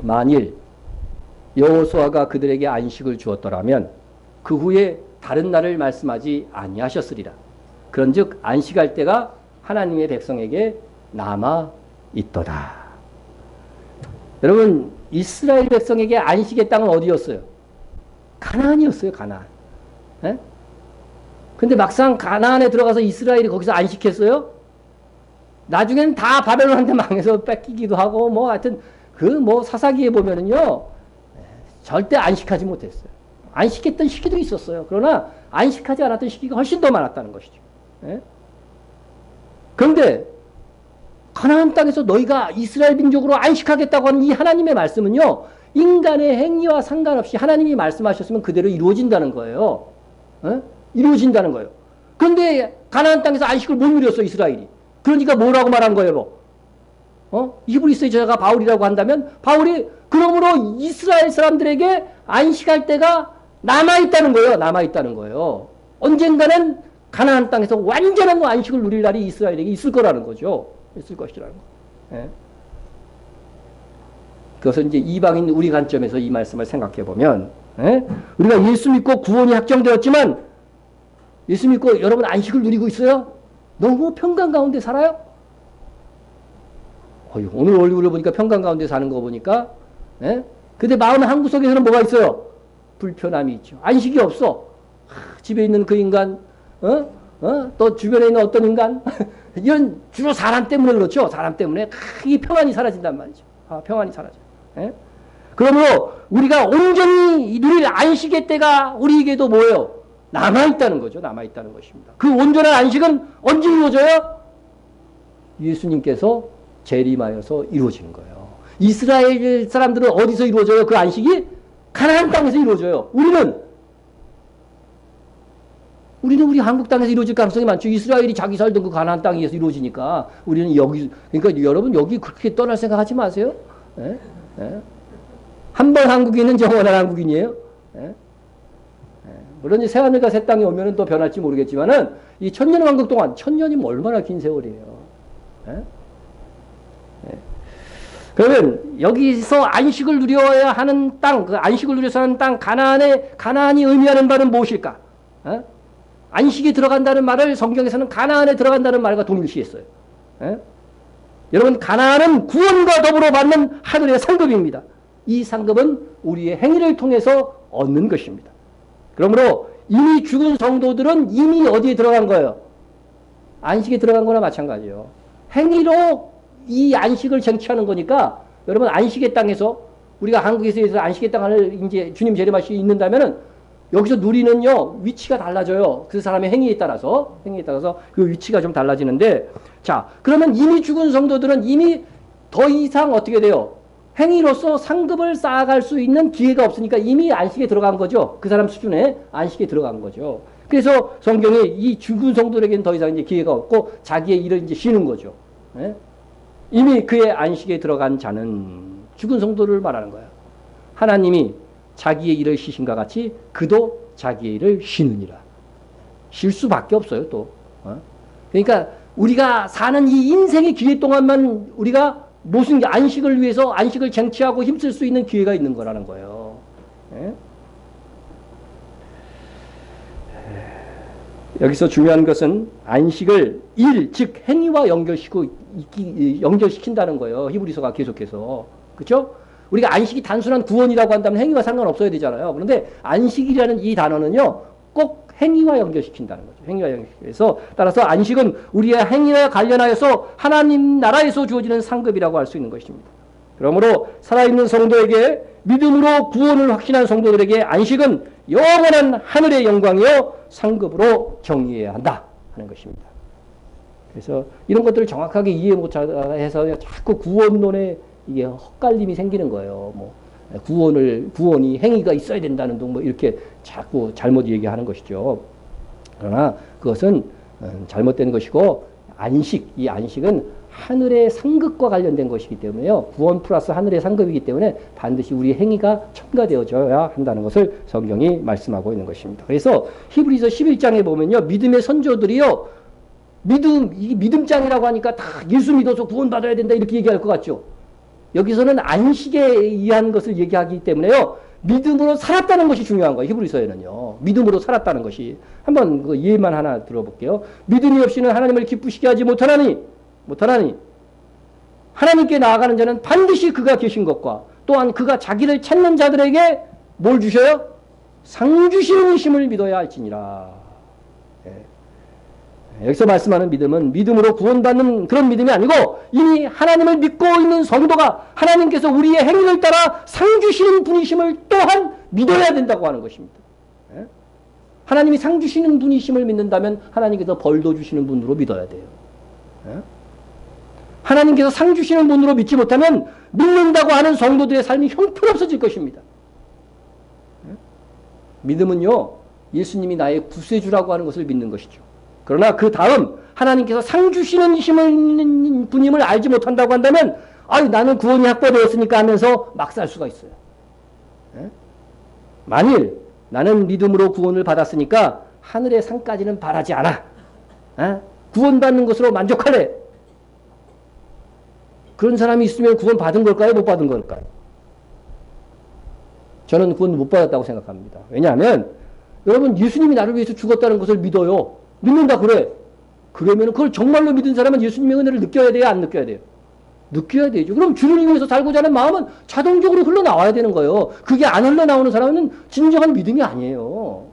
만일 여호수아가 그들에게 안식을 주었더라면 그 후에 다른 날을 말씀하지 아니하셨으리라. 그런즉 안식할 때가 하나님의 백성에게 남아 있도다. 여러분, 이스라엘 백성에게 안식의 땅은 어디였어요? 가나안이었어요, 가나안. 예? 근데 막상 가나안에 들어가서 이스라엘이 거기서 안식했어요? 나중에는 다 바벨론한테 망해서 뺏기기도 하고, 뭐, 하여튼, 그, 뭐, 사사기에 보면은요, 절대 안식하지 못했어요. 안식했던 시기도 있었어요. 그러나, 안식하지 않았던 시기가 훨씬 더 많았다는 것이죠. 예? 그런데, 가나안 땅에서 너희가 이스라엘 민족으로 안식하겠다고 하는 이 하나님의 말씀은요, 인간의 행위와 상관없이 하나님이 말씀하셨으면 그대로 이루어진다는 거예요. 예? 이루어진다는 거예요. 그런데 가나안 땅에서 안식을 못 누렸어, 이스라엘이. 그러니까 뭐라고 말한 거예요? 히브리서의 저자가 바울이라고 한다면 바울이 그러므로 이스라엘 사람들에게 안식할 때가 남아있다는 거예요. 남아있다는 거예요. 언젠가는 가나안 땅에서 완전한 안식을 누릴 날이 이스라엘에게 있을 거라는 거죠. 있을 것이라는 거. 예? 그것은 이제 이방인 우리 관점에서 이 말씀을 생각해 보면, 예? 우리가 예수 믿고 구원이 확정되었지만 예수 믿고 여러분 안식을 누리고 있어요? 너무 평강 가운데 살아요? 오늘 얼굴을 보니까 평강 가운데 사는 거 보니까, 예? 근데 마음 한구석에서는 뭐가 있어요? 불편함이 있죠. 안식이 없어. 집에 있는 그 인간, 또 주변에 있는 어떤 인간, 이런 주로 사람 때문에 그렇죠. 사람 때문에 이 평안이 사라진단 말이죠. 평안이 사라져. 예? 그러므로 우리가 온전히 누릴 안식의 때가 우리에게도 뭐예요? 남아있다는 거죠. 남아있다는 것입니다. 그 온전한 안식은 언제 이루어져요? 예수님께서 재림하여서 이루어지는 거예요. 이스라엘 사람들은 어디서 이루어져요? 그 안식이? 가나안 땅에서 이루어져요. 우리는 우리 한국 땅에서 이루어질 가능성이 많죠. 이스라엘이 자기 살던 그 가나안 땅에서 이루어지니까 우리는 여기, 그러니까 여러분 여기 그렇게 떠날 생각하지 마세요. 예? 예? 한번 한국인은 영원한 한국인이에요. 예? 물론 이제 새하늘과 새 땅이 오면은 또 변할지 모르겠지만은 이 천년 왕국 동안, 천년이면 얼마나 긴 세월이에요. 예? 예. 그러면 여기서 안식을 누려야 하는 땅, 그 안식을 누려서 하는 땅, 가나안이 의미하는 바는 무엇일까? 예? 안식에 들어간다는 말을 성경에서는 가나안에 들어간다는 말과 동일시했어요. 예? 여러분, 가나안은 구원과 더불어 받는 하늘의 상급입니다. 이 상급은 우리의 행위를 통해서 얻는 것입니다. 그러므로 이미 죽은 성도들은 이미 어디에 들어간 거예요? 안식에 들어간 거나 마찬가지예요. 행위로 이 안식을 쟁취하는 거니까 여러분 안식의 땅에서 우리가 한국에서 안식의 땅을 이제 주님 재림하시 있는다면은 여기서 누리는요 위치가 달라져요. 그 사람의 행위에 따라서 그 위치가 좀 달라지는데, 자 그러면 이미 죽은 성도들은 이미 더 이상 어떻게 돼요? 행위로서 상급을 쌓아갈 수 있는 기회가 없으니까 이미 안식에 들어간 거죠. 그 사람 수준에 안식에 들어간 거죠. 그래서 성경에 이 죽은 성도들에게는 더 이상 이제 기회가 없고 자기의 일을 이제 쉬는 거죠. 예? 이미 그의 안식에 들어간 자는 죽은 성도를 말하는 거예요. 하나님이 자기의 일을 쉬신과 같이 그도 자기의 일을 쉬느니라. 쉴 수밖에 없어요, 또. 그러니까 우리가 사는 이 인생의 기회 동안만 우리가 무슨 안식을 위해서 안식을 쟁취하고 힘쓸 수 있는 기회가 있는 거라는 거예요. 예? 여기서 중요한 것은 안식을 일, 즉 행위와 연결시킨다는 거예요. 히브리서가 계속해서. 그렇죠? 우리가 안식이 단순한 구원이라고 한다면 행위와 상관없어야 되잖아요. 그런데 안식이라는 이 단어는요. 꼭 행위와 연결시킨다는 거죠. 행위와 연결시켜서 따라서 안식은 우리의 행위와 관련하여서 하나님 나라에서 주어지는 상급이라고 할 수 있는 것입니다. 그러므로 살아있는 성도에게 믿음으로 구원을 확신한 성도들에게 안식은 영원한 하늘의 영광이요 상급으로 정의해야 한다 하는 것입니다. 그래서 이런 것들을 정확하게 이해 못해서 자꾸 구원론에 이게 헛갈림이 생기는 거예요. 뭐 구원이 행위가 있어야 된다는 등 뭐 이렇게 자꾸 잘못 얘기하는 것이죠. 그러나 그것은 잘못된 것이고 이 안식은 하늘의 상급과 관련된 것이기 때문에요. 구원 플러스 하늘의 상급이기 때문에 반드시 우리의 행위가 첨가되어져야 한다는 것을 성경이 말씀하고 있는 것입니다. 그래서 히브리서 11장에 보면요. 믿음의 선조들이요. 믿음장이라고 하니까 다 예수 믿어서 구원받아야 된다 이렇게 얘기할 것 같죠. 여기서는 안식에 의한 것을 얘기하기 때문에요. 믿음으로 살았다는 것이 중요한 거예요. 히브리서에는요. 믿음으로 살았다는 것이. 한번 그 예만 하나 들어볼게요. 믿음이 없이는 하나님을 기쁘시게 하지 못하나니 하나님께 나아가는 자는 반드시 그가 계신 것과 또한 그가 자기를 찾는 자들에게 뭘 주셔요? 상 주시는 힘을 믿어야 할지니라. 여기서 말씀하는 믿음은 믿음으로 구원받는 그런 믿음이 아니고 이미 하나님을 믿고 있는 성도가 하나님께서 우리의 행위를 따라 상 주시는 분이심을 또한 믿어야 된다고 하는 것입니다. 하나님이 상 주시는 분이심을 믿는다면 하나님께서 벌도 주시는 분으로 믿어야 돼요. 하나님께서 상 주시는 분으로 믿지 못하면 믿는다고 하는 성도들의 삶이 형편없어질 것입니다. 믿음은요, 예수님이 나의 구세주라고 하는 것을 믿는 것이죠. 그러나 그 다음 하나님께서 상 주시는 힘을 분임을 알지 못한다고 한다면 아유 나는 구원이 확보되었으니까 하면서 막 살 수가 있어요. 만일 나는 믿음으로 구원을 받았으니까 하늘의 상까지는 바라지 않아. 구원받는 것으로 만족할래. 그런 사람이 있으면 구원 받은 걸까요? 못 받은 걸까요? 저는 구원 못 받았다고 생각합니다. 왜냐하면 여러분 예수님이 나를 위해서 죽었다는 것을 믿어요. 믿는다 그래. 그러면 그걸 정말로 믿은 사람은 예수님의 은혜를 느껴야 돼요? 안 느껴야 돼요? 느껴야 되죠. 그럼 주를 위해서 살고자 하는 마음은 자동적으로 흘러나와야 되는 거예요. 그게 안 흘러나오는 사람은 진정한 믿음이 아니에요.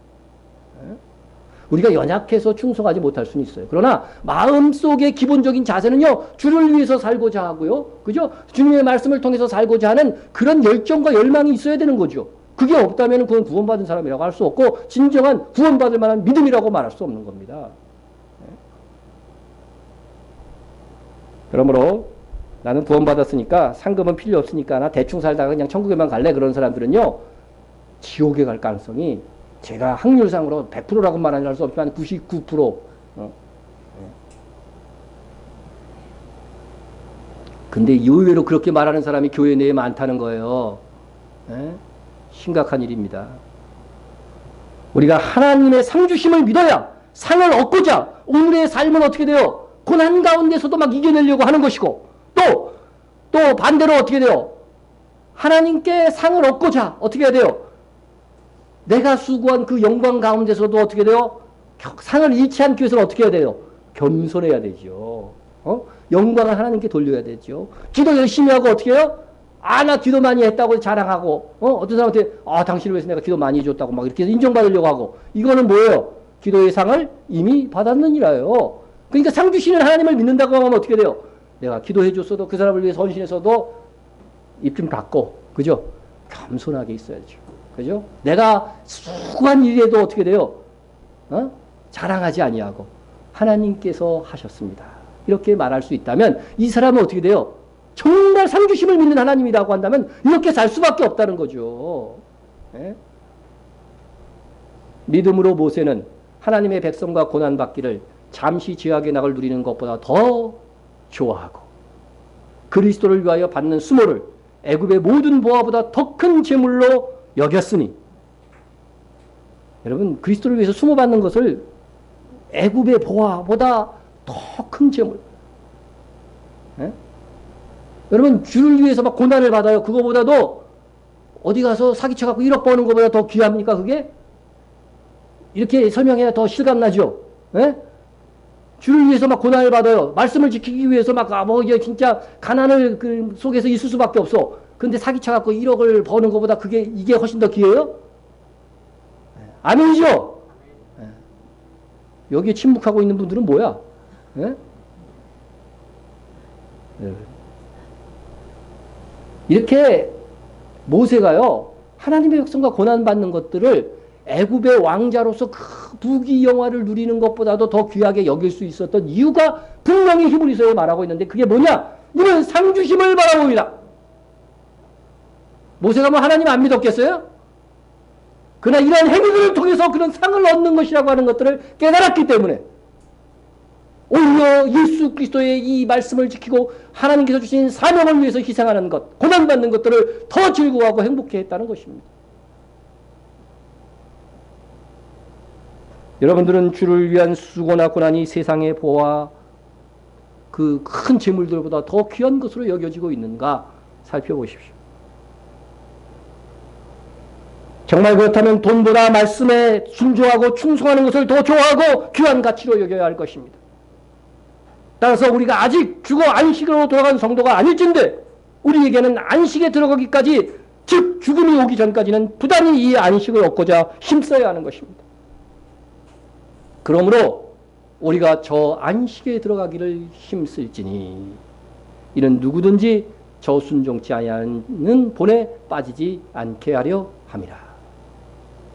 우리가 연약해서 충성하지 못할 수는 있어요. 그러나 마음속의 기본적인 자세는요. 주를 위해서 살고자 하고요. 그죠? 주님의 말씀을 통해서 살고자 하는 그런 열정과 열망이 있어야 되는 거죠. 그게 없다면 그건 구원받은 사람이라고 할 수 없고 진정한 구원받을 만한 믿음이라고 말할 수 없는 겁니다. 그러므로 나는 구원받았으니까 상금은 필요 없으니까 나 대충 살다가 그냥 천국에만 갈래 그런 사람들은요. 지옥에 갈 가능성이 제가 확률상으로 100%라고 말하는 할 수 없지만 99%. 근데 의외로 그렇게 말하는 사람이 교회 내에 많다는 거예요. 심각한 일입니다. 우리가 하나님의 상주심을 믿어야 상을 얻고자 오늘의 삶은 어떻게 돼요? 고난 가운데서도 막 이겨내려고 하는 것이고 또 반대로 어떻게 돼요? 하나님께 상을 얻고자 어떻게 해야 돼요? 내가 수고한 그 영광 가운데서도 어떻게 돼요? 상을 잃지 않기 위해서는 어떻게 해야 돼요? 겸손해야 되죠. 영광을 하나님께 돌려야 되죠. 기도 열심히 하고 어떻게 해요? 나 기도 많이 했다고 자랑하고, 어떤 사람한테, 당신을 위해서 내가 기도 많이 해줬다고 막 이렇게 인정받으려고 하고, 이거는 뭐예요? 기도의 상을 이미 받았느니라요. 그러니까 상 주시는 하나님을 믿는다고 하면 어떻게 돼요? 내가 기도해줬어도 그 사람을 위해서 헌신했어도 입 좀 닫고, 그죠? 겸손하게 있어야죠. 그죠? 내가 수고한 일에도 어떻게 돼요? 자랑하지 아니하고, 하나님께서 하셨습니다. 이렇게 말할 수 있다면, 이 사람은 어떻게 돼요? 정말 상주심을 믿는 하나님이라고 한다면 이렇게 살 수밖에 없다는 거죠. 믿음으로 모세는 하나님의 백성과 고난받기를 잠시 죄악의 낙을 누리는 것보다 더 좋아하고 그리스도를 위하여 받는 수모를 애굽의 모든 보화보다 더 큰 재물로 여겼으니 여러분 그리스도를 위해서 수모받는 것을 애굽의 보화보다 더 큰 재물 여러분 주를 위해서 막 고난을 받아요. 그거보다도 어디 가서 사기쳐갖고 1억 버는 것보다 더 귀합니까 그게? 이렇게 설명해야 더 실감나죠. 주를 위해서 막 고난을 받아요. 말씀을 지키기 위해서 막 이게 진짜 가난을 그 속에서 있을 수밖에 없어. 근데 사기쳐갖고 1억을 버는 것보다 이게 훨씬 더 귀해요? 아멘이죠? 여기에 침묵하고 있는 분들은 뭐야? 이렇게 모세가요 하나님의 백성과 고난받는 것들을 애굽의 왕자로서 그 부귀 영화를 누리는 것보다도 더 귀하게 여길 수 있었던 이유가 분명히 히브리서에 말하고 있는데 그게 뭐냐? 이는 상주심을 바라봅니다. 모세가 뭐 하나님 안 믿었겠어요? 그러나 이러한 행위들을 통해서 그런 상을 얻는 것이라고 하는 것들을 깨달았기 때문에 오히려 예수 그리스도의 이 말씀을 지키고 하나님께서 주신 사명을 위해서 희생하는 것, 고난받는 것들을 더 즐거워하고 행복해 했다는 것입니다. 여러분들은 주를 위한 수고나 고난이 세상의 보화, 그 큰 재물들보다 더 귀한 것으로 여겨지고 있는가 살펴보십시오. 정말 그렇다면 돈보다 말씀에 순종하고 충성하는 것을 더 좋아하고 귀한 가치로 여겨야 할 것입니다. 따라서 우리가 아직 죽어 안식으로 돌아간 성도가 아닐진데 우리에게는 안식에 들어가기까지, 즉 죽음이 오기 전까지는 부단히 이 안식을 얻고자 힘써야 하는 것입니다. 그러므로 우리가 저 안식에 들어가기를 힘쓸지니 이는 누구든지 저 순종치 아니하는 본에 빠지지 않게 하려 함이라.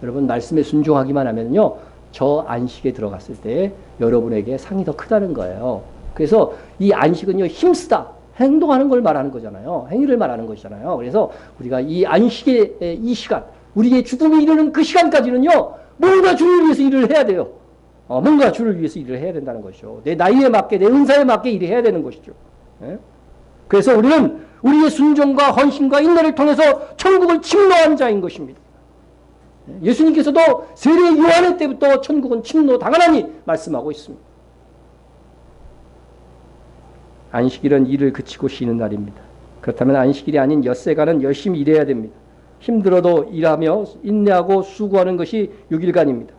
여러분, 말씀에 순종하기만 하면요, 저 안식에 들어갔을 때 여러분에게 상이 더 크다는 거예요. 그래서 이 안식은요, 힘쓰다, 행동하는 걸 말하는 거잖아요. 행위를 말하는 것이잖아요. 그래서 우리가 이 안식의 이 시간, 우리의 죽음이 이르는 그 시간까지는요, 뭔가 주를 위해서 일을 해야 돼요. 뭔가 주를 위해서 일을 해야 된다는 것이죠. 내 나이에 맞게, 내 은사에 맞게 일을 해야 되는 것이죠. 예? 그래서 우리는 우리의 순종과 헌신과 인내를 통해서 천국을 침노한 자인 것입니다. 예수님께서도 세례 요한의 때부터 천국은 침노 당하나니 말씀하고 있습니다. 안식일은 일을 그치고 쉬는 날입니다. 그렇다면 안식일이 아닌 엿새간은 열심히 일해야 됩니다. 힘들어도 일하며 인내하고 수고하는 것이 6일간입니다.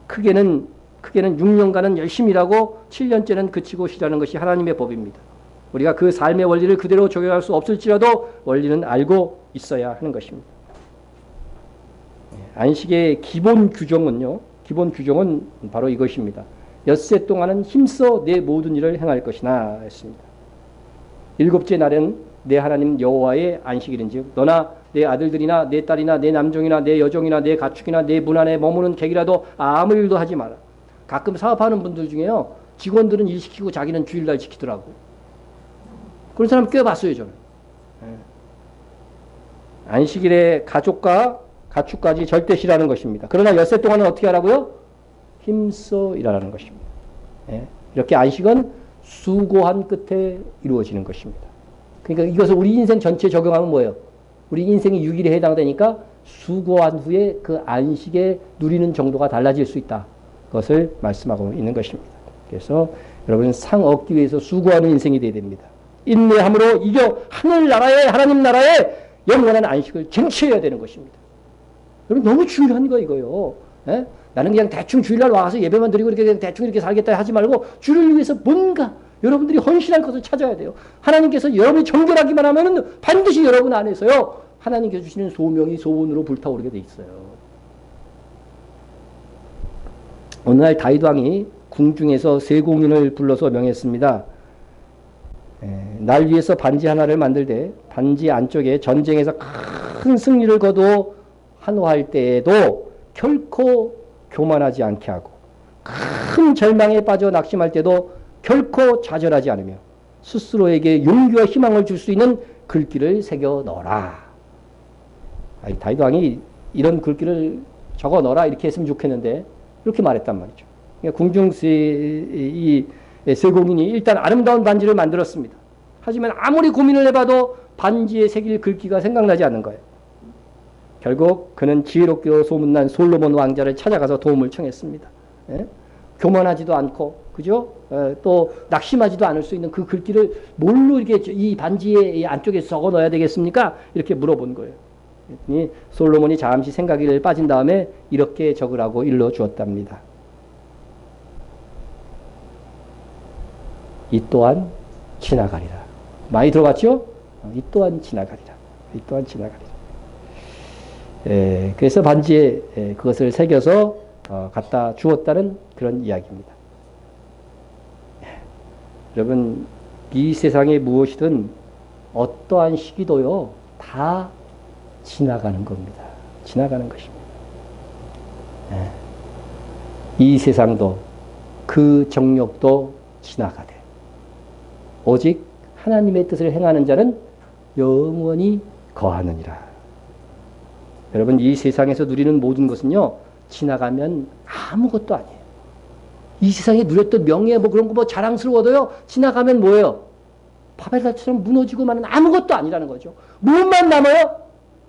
크게는 6년간은 열심히 일하고 7년째는 그치고 쉬라는 것이 하나님의 법입니다. 우리가 그 삶의 원리를 그대로 적용할 수 없을지라도 원리는 알고 있어야 하는 것입니다. 안식의 기본 규정은 바로 이것입니다. 엿새 동안은 힘써 내 모든 일을 행할 것이나 했습니다. 7째 날은 내 하나님 여호와의 안식일인즉 너나 내 아들들이나 내 딸이나 내 남종이나 내 여종이나 내 가축이나 내 문 안에 머무는 객이라도 아무 일도 하지 마라. 가끔 사업하는 분들 중에요, 직원들은 일 시키고 자기는 주일날 지키더라고. 그런 사람 꽤 봤어요, 저는. 안식일에 가족과 가축까지 절대 싫어하는 것입니다. 그러나 엿새 동안은 어떻게 하라고요? 힘써 일하라는 것입니다. 이렇게 안식은 수고한 끝에 이루어지는 것입니다. 그러니까 이것을 우리 인생 전체에 적용하면 뭐예요? 우리 인생이 6일에 해당되니까 수고한 후에 그 안식에 누리는 정도가 달라질 수 있다. 그것을 말씀하고 있는 것입니다. 그래서 여러분, 상 얻기 위해서 수고하는 인생이 되어야 됩니다. 인내함으로 이겨 하나님 나라의 영원한 안식을 쟁취해야 되는 것입니다. 여러분, 너무 중요한 거 이거요. 나는 그냥 대충 주일날 와서 예배만 드리고 이렇게 그냥 대충 이렇게 살겠다 하지 말고 주를 위해서 뭔가 여러분들이 헌신할 것을 찾아야 돼요. 하나님께서 여러분이 정결하기만 하면은 반드시 여러분 안에서요, 하나님께서 주시는 소명이 소원으로 불타오르게 돼 있어요. 어느 날 다윗 왕이 궁중에서 세공인을 불러서 명했습니다. 날 위해서 반지 하나를 만들되 반지 안쪽에 전쟁에서 큰 승리를 거두어 환호할 때에도 결코 교만하지 않게 하고 큰 절망에 빠져 낙심할 때도 결코 좌절하지 않으며 스스로에게 용기와 희망을 줄 수 있는 글귀를 새겨 넣어라. 다윗 왕이 이런 글귀를 적어 넣어라 이렇게 했으면 좋겠는데 이렇게 말했단 말이죠. 그러니까 궁중 세공인이 일단 아름다운 반지를 만들었습니다. 하지만 아무리 고민을 해봐도 반지에 새길 글귀가 생각나지 않는 거예요. 결국 그는 지혜롭게 소문난 솔로몬 왕자를 찾아가서 도움을 청했습니다. 교만하지도 않고, 그죠? 또 낙심하지도 않을 수 있는 그 글귀를 뭘로 이렇게 이 반지의 안쪽에 적어 넣어야 되겠습니까? 이렇게 물어본 거예요. 솔로몬이 잠시 생각이 빠진 다음에 이렇게 적으라고 일러 주었답니다. 이 또한 지나가리라. 많이 들어봤죠? 이 또한 지나가리라. 이 또한 지나가리라. 그래서 반지에 그것을 새겨서 갖다 주었다는 그런 이야기입니다. 여러분, 이 세상에 무엇이든 어떠한 시기도요, 다 지나가는 겁니다. 지나가는 것입니다. 이 세상도 그 정욕도 지나가되 오직 하나님의 뜻을 행하는 자는 영원히 거하느니라. 여러분, 이 세상에서 누리는 모든 것은요, 지나가면 아무것도 아니에요. 이 세상에 누렸던 명예 뭐 그런 거 뭐 자랑스러워도요, 지나가면 뭐예요? 바벨탑처럼 무너지고 마는 아무것도 아니라는 거죠. 무엇만 남아요?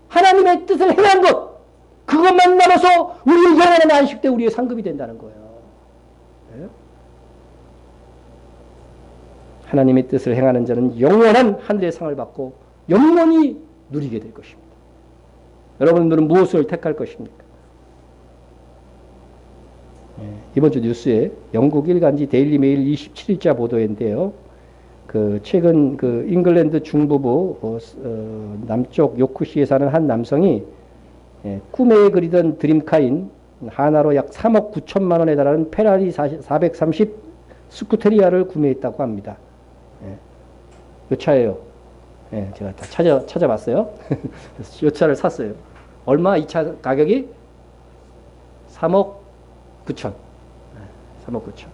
하나님의 뜻을 행한 것. 그것만 남아서 우리의 영원한 안식 때 우리의 상급이 된다는 거예요. 네? 하나님의 뜻을 행하는 자는 영원한 하늘의 상을 받고 영원히 누리게 될 것입니다. 여러분들은 무엇을 택할 것입니까? 이번 주 뉴스에 영국 일간지 데일리 메일 27일자 보도인데요. 그 최근 그 잉글랜드 중부부 남쪽 요크시에 사는 한 남성이 꿈에 그리던 드림카인 하나로 약 3억 9천만 원에 달하는 페라리 430 스쿠테리아를 구매했다고 합니다. 이 차예요. 제가 다 찾아봤어요. 이 차를 샀어요. 얼마 이 차 가격이? 3억 9천. 3억 9천.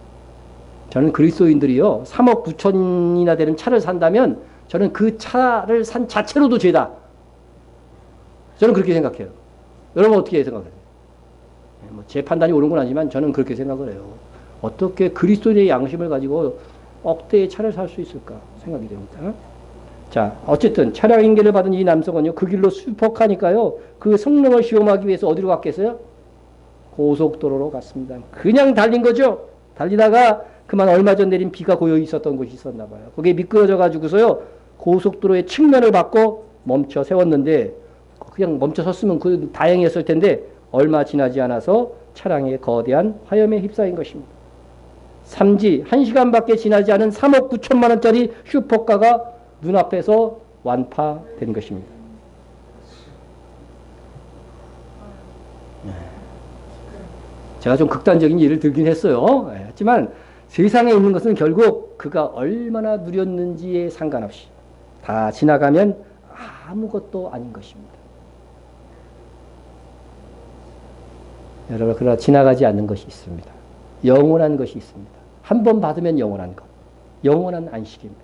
저는 그리스도인들이요, 3억 9천이나 되는 차를 산다면 저는 그 차를 산 자체로도 죄다. 저는 그렇게 생각해요. 여러분 어떻게 생각하세요? 뭐 제 판단이 옳은 건 아니지만 저는 그렇게 생각을 해요. 어떻게 그리스도인의 양심을 가지고 억대의 차를 살 수 있을까 생각이 됩니다. 자, 어쨌든 차량 인계를 받은 이 남성은요, 그 길로 슈퍼카니까요, 그 성능을 시험하기 위해서 어디로 갔겠어요? 고속도로로 갔습니다. 그냥 달린 거죠. 달리다가 그만 얼마 전 내린 비가 고여 있었던 곳이 있었나 봐요. 그게 미끄러져 가지고서요, 고속도로의 측면을 받고 멈춰 세웠는데, 그냥 멈춰 섰으면 그 다행이었을 텐데 얼마 지나지 않아서 차량에 거대한 화염에 휩싸인 것입니다. 삼지 1시간밖에 지나지 않은 3억 9천만 원짜리 슈퍼카가 눈앞에서 완파된 것입니다. 제가 좀 극단적인 예를 들긴 했어요. 하지만 세상에 있는 것은 결국 그가 얼마나 누렸는지에 상관없이 다 지나가면 아무것도 아닌 것입니다. 여러분, 그러나 지나가지 않는 것이 있습니다. 영원한 것이 있습니다. 한 번 받으면 영원한 것. 영원한 안식입니다.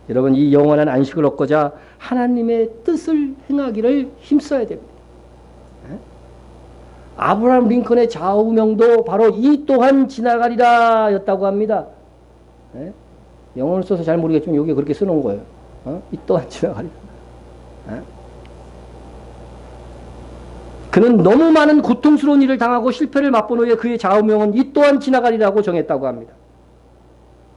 여러분, 이 영원한 안식을 얻고자 하나님의 뜻을 행하기를 힘써야 됩니다. 아브라함 링컨의 좌우명도 바로 이 또한 지나가리라 였다고 합니다. 영어를 써서 잘 모르겠지만 여기에 그렇게 써놓은 거예요. 이 또한 지나가리라. 그는 너무 많은 고통스러운 일을 당하고 실패를 맛본 후에 그의 좌우명은 이 또한 지나가리라고 정했다고 합니다.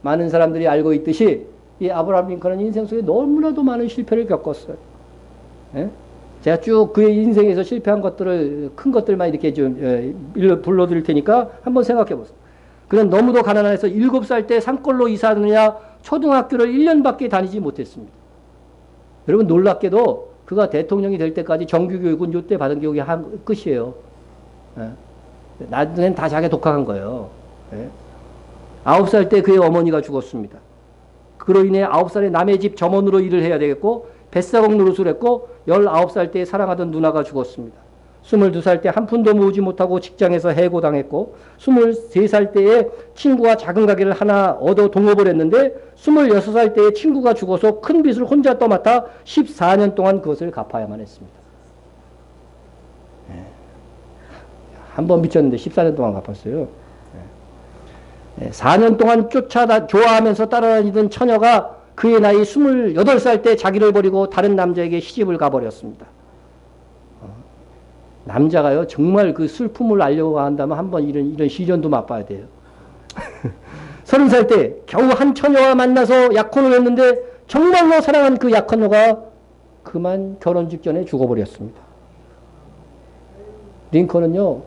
많은 사람들이 알고 있듯이 이 아브라함 링컨은 인생 속에 너무나도 많은 실패를 겪었어요. 제가 쭉 그의 인생에서 실패한 것들을, 큰 것들만 이렇게 좀 불러드릴 테니까 한번 생각해 보세요. 그는 너무도 가난해서 7살 때 산골로 이사하느냐 초등학교를 1년밖에 다니지 못했습니다. 여러분, 놀랍게도 그가 대통령이 될 때까지 정규교육은 이때 받은 교육이 끝이에요. 나중엔 다 자기가 독학한 거예요. 9살 때 그의 어머니가 죽었습니다. 그로 인해 9살에 남의 집 점원으로 일을 해야 되겠고, 뱃사공 노릇을 했고, 19살 때 사랑하던 누나가 죽었습니다. 22살 때 한 푼도 모으지 못하고 직장에서 해고당했고, 23살 때에 친구가 작은 가게를 하나 얻어 동업을 했는데, 26살 때에 친구가 죽어서 큰 빚을 혼자 떠맡아 14년 동안 그것을 갚아야만 했습니다. 한 번 빚졌는데 14년 동안 갚았어요. 4년 동안 좋아하면서 따라다니던 처녀가 그의 나이 28살 때 자기를 버리고 다른 남자에게 시집을 가버렸습니다. 남자가요, 정말 그 슬픔을 알려고 한다면 한번 이런 시련도 맛봐야 돼요. 30살 때 겨우 한 처녀와 만나서 약혼을 했는데 정말로 사랑한 그 약혼녀가 그만 결혼 직전에 죽어버렸습니다. 링컨은요,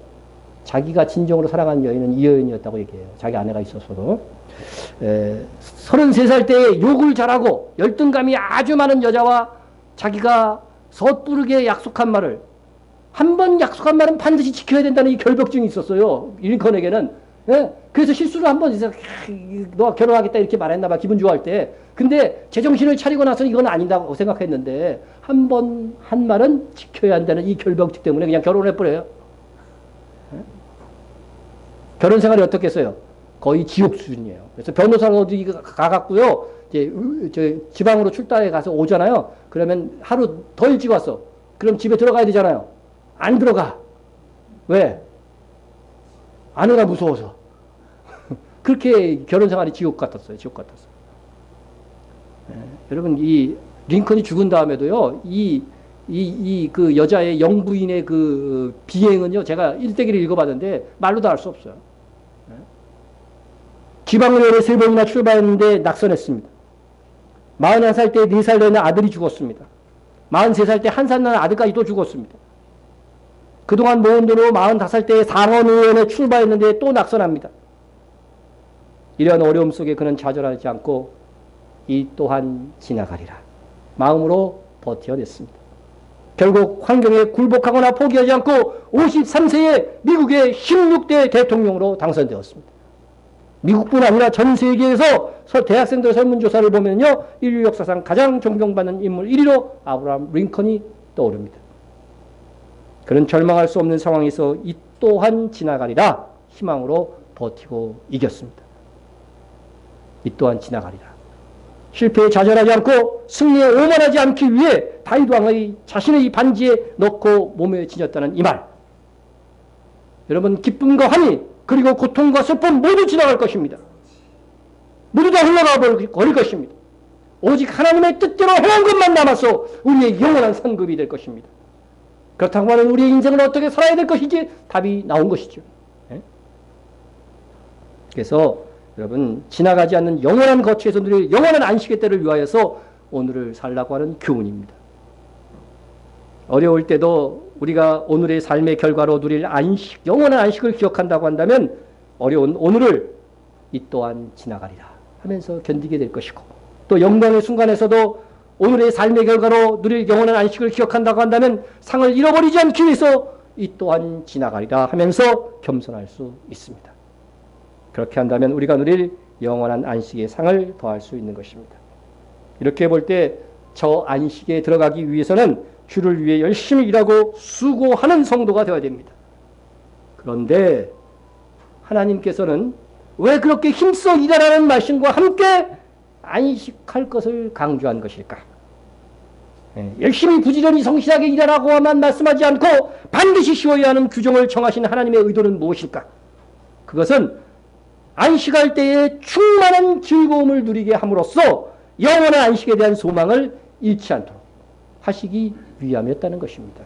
자기가 진정으로 사랑한 여인은 이 여인이었다고 얘기해요. 자기 아내가 있었어도. 33살 때 욕을 잘하고 열등감이 아주 많은 여자와 자기가 섣부르게 약속한 말을, 한 번 약속한 말은 반드시 지켜야 된다는 이 결벽증이 있었어요. 링컨에게는. 그래서 실수를 한 번 있어서 너 결혼하겠다 이렇게 말했나 봐, 기분 좋아할 때. 근데 제정신을 차리고 나서 이건 아니다고 생각했는데 한 번 한 말은 지켜야 한다는 이 결벽증 때문에 그냥 결혼해버려요. 결혼 생활이 어떻겠어요? 거의 지옥 수준이에요. 그래서 변호사를 어디 가갖고요, 이제 지방으로 출장에 가서 오잖아요. 그러면 하루 더 일찍 왔어. 그럼 집에 들어가야 되잖아요. 안 들어가. 왜? 아내가 무서워서. 그렇게 결혼 생활이 지옥 같았어요. 지옥 같았어요. 여러분, 이 링컨이 죽은 다음에도요, 그 여자의 영부인의 그 비행은요, 제가 일대기를 읽어봤는데 말로도 알 수 없어요. 지방의회를 3번이나 출마했는데 낙선했습니다. 41살 때 4살 되는 아들이 죽었습니다. 43살 때 1살 난 아들까지 또 죽었습니다. 그동안 모은 돈으로 45살 때에 상원의원에 출마했는데 또 낙선합니다. 이런 어려움 속에 그는 좌절하지 않고 이 또한 지나가리라 마음으로 버텨냈습니다. 결국 환경에 굴복하거나 포기하지 않고 53세에 미국의 16대 대통령으로 당선되었습니다. 미국뿐 아니라 전 세계에서 대학생들 설문조사를 보면요, 인류 역사상 가장 존경받는 인물 1위로 아브라함 링컨이 떠오릅니다. 그는 절망할 수 없는 상황에서 이 또한 지나가리라 희망으로 버티고 이겼습니다. 이 또한 지나가리라. 실패에 좌절하지 않고 승리에 오만하지 않기 위해 다윗 왕의 자신의 반지에 넣고 몸에 지녔다는 이 말. 여러분, 기쁨과 환희 그리고 고통과 슬픔 모두 지나갈 것입니다. 모두 다 흘러가 버릴 것입니다. 오직 하나님의 뜻대로 행한 것만 남아서 우리의 영원한 상급이 될 것입니다. 그렇다고 하면 우리의 인생을 어떻게 살아야 될 것인지 답이 나온 것이죠. 그래서 여러분, 지나가지 않는 영원한 거처에서 누릴 영원한 안식의 때를 위하여서 오늘을 살라고 하는 교훈입니다. 어려울 때도 우리가 오늘의 삶의 결과로 누릴 안식, 영원한 안식을 기억한다고 한다면 어려운 오늘을 이 또한 지나가리라 하면서 견디게 될 것이고, 또 영광의 순간에서도 오늘의 삶의 결과로 누릴 영원한 안식을 기억한다고 한다면 상을 잃어버리지 않기 위해서 이 또한 지나가리라 하면서 겸손할 수 있습니다. 그렇게 한다면 우리가 누릴 영원한 안식의 상을 더할 수 있는 것입니다. 이렇게 볼 때 저 안식에 들어가기 위해서는 주를 위해 열심히 일하고 수고하는 성도가 되어야 됩니다. 그런데 하나님께서는 왜 그렇게 힘써 일하라는 말씀과 함께 안식할 것을 강조한 것일까? 열심히 부지런히 성실하게 일하라고만 말씀하지 않고 반드시 쉬어야 하는 규정을 정하신 하나님의 의도는 무엇일까? 그것은 안식할 때에 충만한 즐거움을 누리게 함으로써 영원한 안식에 대한 소망을 잃지 않도록 하시기 위함이었다는 것입니다.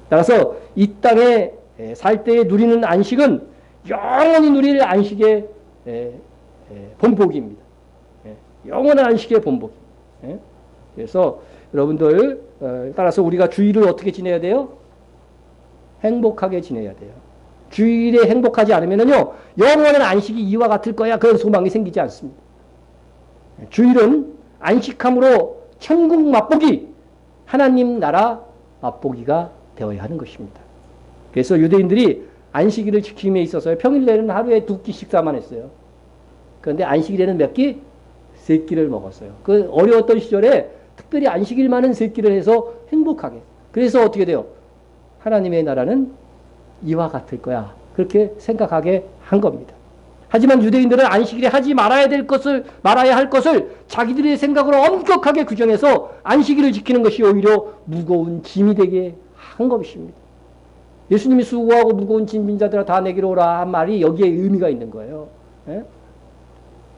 따라서 이 땅에 살 때에 누리는 안식은 영원히 누릴 안식의 본보기입니다. 영원한 안식의 본보기. 그래서 여러분들 따라서 우리가 주일을 어떻게 지내야 돼요? 행복하게 지내야 돼요. 주일에 행복하지 않으면요, 영원한 안식이 이와 같을 거야 그런 소망이 생기지 않습니다. 주일은 안식함으로 천국 맛보기, 하나님 나라 맛보기가 되어야 하는 것입니다. 그래서 유대인들이 안식일을 지킴에 있어서 평일에는 하루에 2끼 식사만 했어요. 그런데 안식일에는 몇 끼? 3끼를 먹었어요. 그 어려웠던 시절에 특별히 안식일만은 3끼를 해서 행복하게. 그래서 어떻게 돼요? 하나님의 나라는 이와 같을 거야. 그렇게 생각하게 한 겁니다. 하지만 유대인들은 안식일에 하지 말아야 할 것을 자기들의 생각으로 엄격하게 규정해서 안식일을 지키는 것이 오히려 무거운 짐이 되게 한 것입니다. 예수님이 수고하고 무거운 짐 진 자들아 다 내게로 오라 한 말이 여기에 의미가 있는 거예요.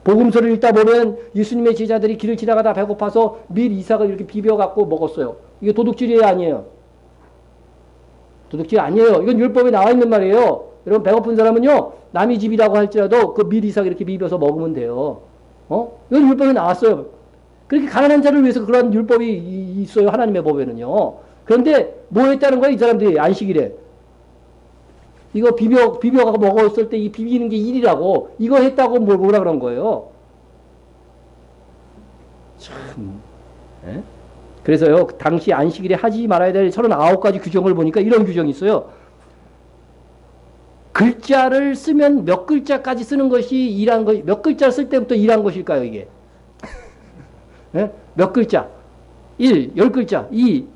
복음서를 읽다 보면 예수님의 제자들이 길을 지나가다 배고파서 밀 이삭을 이렇게 비벼갖고 먹었어요. 이게 도둑질이 아니에요. 도둑질 아니에요. 이건 율법에 나와 있는 말이에요. 여러분, 배고픈 사람은요, 남의 집이라고 할지라도 그 밀 이삭 이렇게 비벼서 먹으면 돼요. 이건 율법에 나왔어요. 그렇게 가난한 자를 위해서 그런 율법이 있어요. 하나님의 법에는요. 그런데 뭐 했다는 거야, 이 사람들이 안식일에. 이거 비벼가고 먹었을 때 이 비비는 게 일이라고, 이거 했다고 뭐라 그런 거예요. 참, 그래서요, 당시 안식일에 하지 말아야 될 39가지 규정을 보니까 이런 규정이 있어요. 글자를 쓰면 몇 글자까지 쓰는 것이 일한 것, 몇 글자 쓸 때부터 일한 것일까요, 이게? 몇 글자? 1, 10글자, 2,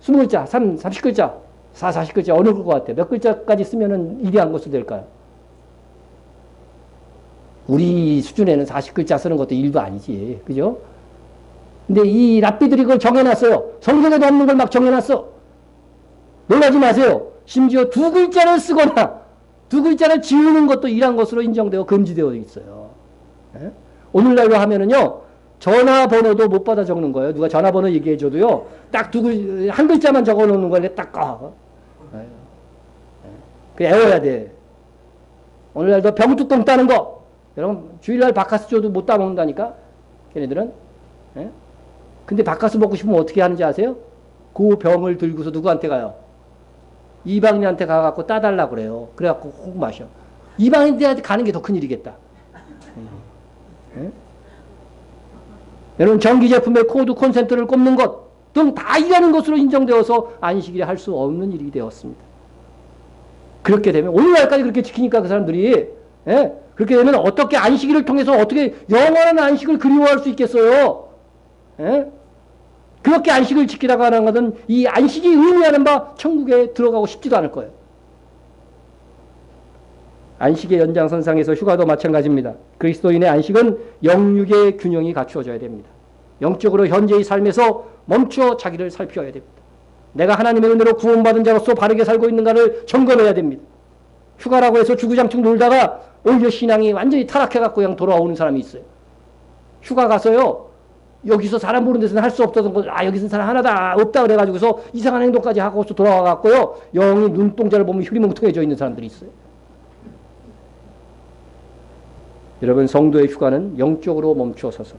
20글자, 3, 30글자, 4, 40글자, 어느 것 같아요? 몇 글자까지 쓰면은 일한 것이 될까요? 우리 수준에는 40글자 쓰는 것도 일도 아니지. 그죠? 근데 이 랍비들이 그걸 정해놨어요. 성경에도 없는 걸 막 정해놨어. 놀라지 마세요. 심지어 2글자를 쓰거나 2글자를 지우는 것도 일한 것으로 인정되고 금지되어 있어요. 오늘날로 하면은요, 전화번호도 못 받아 적는 거예요. 누가 전화번호 얘기해줘도요, 딱 한 글자만 적어 놓는 거에 딱 까. 그래, 애워야 돼. 오늘날도 병뚜껑 따는 거. 여러분, 주일날 바카스 줘도 못 따먹는다니까? 걔네들은. 근데 바카스 먹고 싶으면 어떻게 하는지 아세요? 그 병을 들고서 누구한테 가요? 이방인한테 가갖고 따달라 그래요. 그래갖고 꼭 마셔. 이방인한테 가는 게 더 큰일이겠다. 예? 여러분 전기 제품의 코드 콘센트를 꼽는 것 등 다 일하는 것으로 인정되어서 안식일에 할 수 없는 일이 되었습니다. 그렇게 되면 오늘날까지 그렇게 지키니까 그 사람들이 예? 그렇게 되면 어떻게 안식일을 통해서 어떻게 영원한 안식을 그리워할 수 있겠어요? 예? 그렇게 안식을 지키다가 하는 것은 이 안식이 의미하는 바 천국에 들어가고 싶지도 않을 거예요. 안식의 연장선상에서 휴가도 마찬가지입니다. 그리스도인의 안식은 영육의 균형이 갖추어져야 됩니다. 영적으로 현재의 삶에서 멈추어 자기를 살펴야 됩니다. 내가 하나님의 은혜로 구원받은 자로서 바르게 살고 있는가를 점검해야 됩니다. 휴가라고 해서 주구장창 놀다가 오히려 신앙이 완전히 타락해갖고 그냥 돌아오는 사람이 있어요. 휴가 가서요, 여기서 사람 보는 데서는 할 수 없었던 거, 여기서 사람 하나다, 없다 그래가지고서 이상한 행동까지 하고서 돌아와갖고요, 영이 눈동자를 보면 흐리멍텅해져 있는 사람들이 있어요. 여러분, 성도의 휴가는 영적으로 멈추어서서,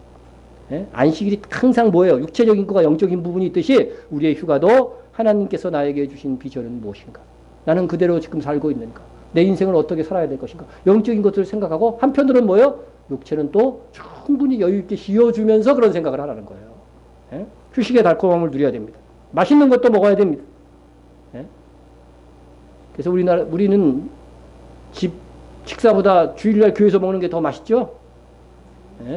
안식일이 항상 뭐예요? 육체적인 것과 영적인 부분이 있듯이 우리의 휴가도 하나님께서 나에게 주신 비전은 무엇인가? 나는 그대로 지금 살고 있는가? 내 인생을 어떻게 살아야 될 것인가? 영적인 것들을 생각하고 한편으로는 뭐예요? 육체는 또 충분히 여유있게 쉬어주면서 그런 생각을 하라는 거예요. 휴식의 달콤함을 누려야 됩니다. 맛있는 것도 먹어야 됩니다. 그래서 우리는 집 식사보다 주일날 교회에서 먹는 게 더 맛있죠?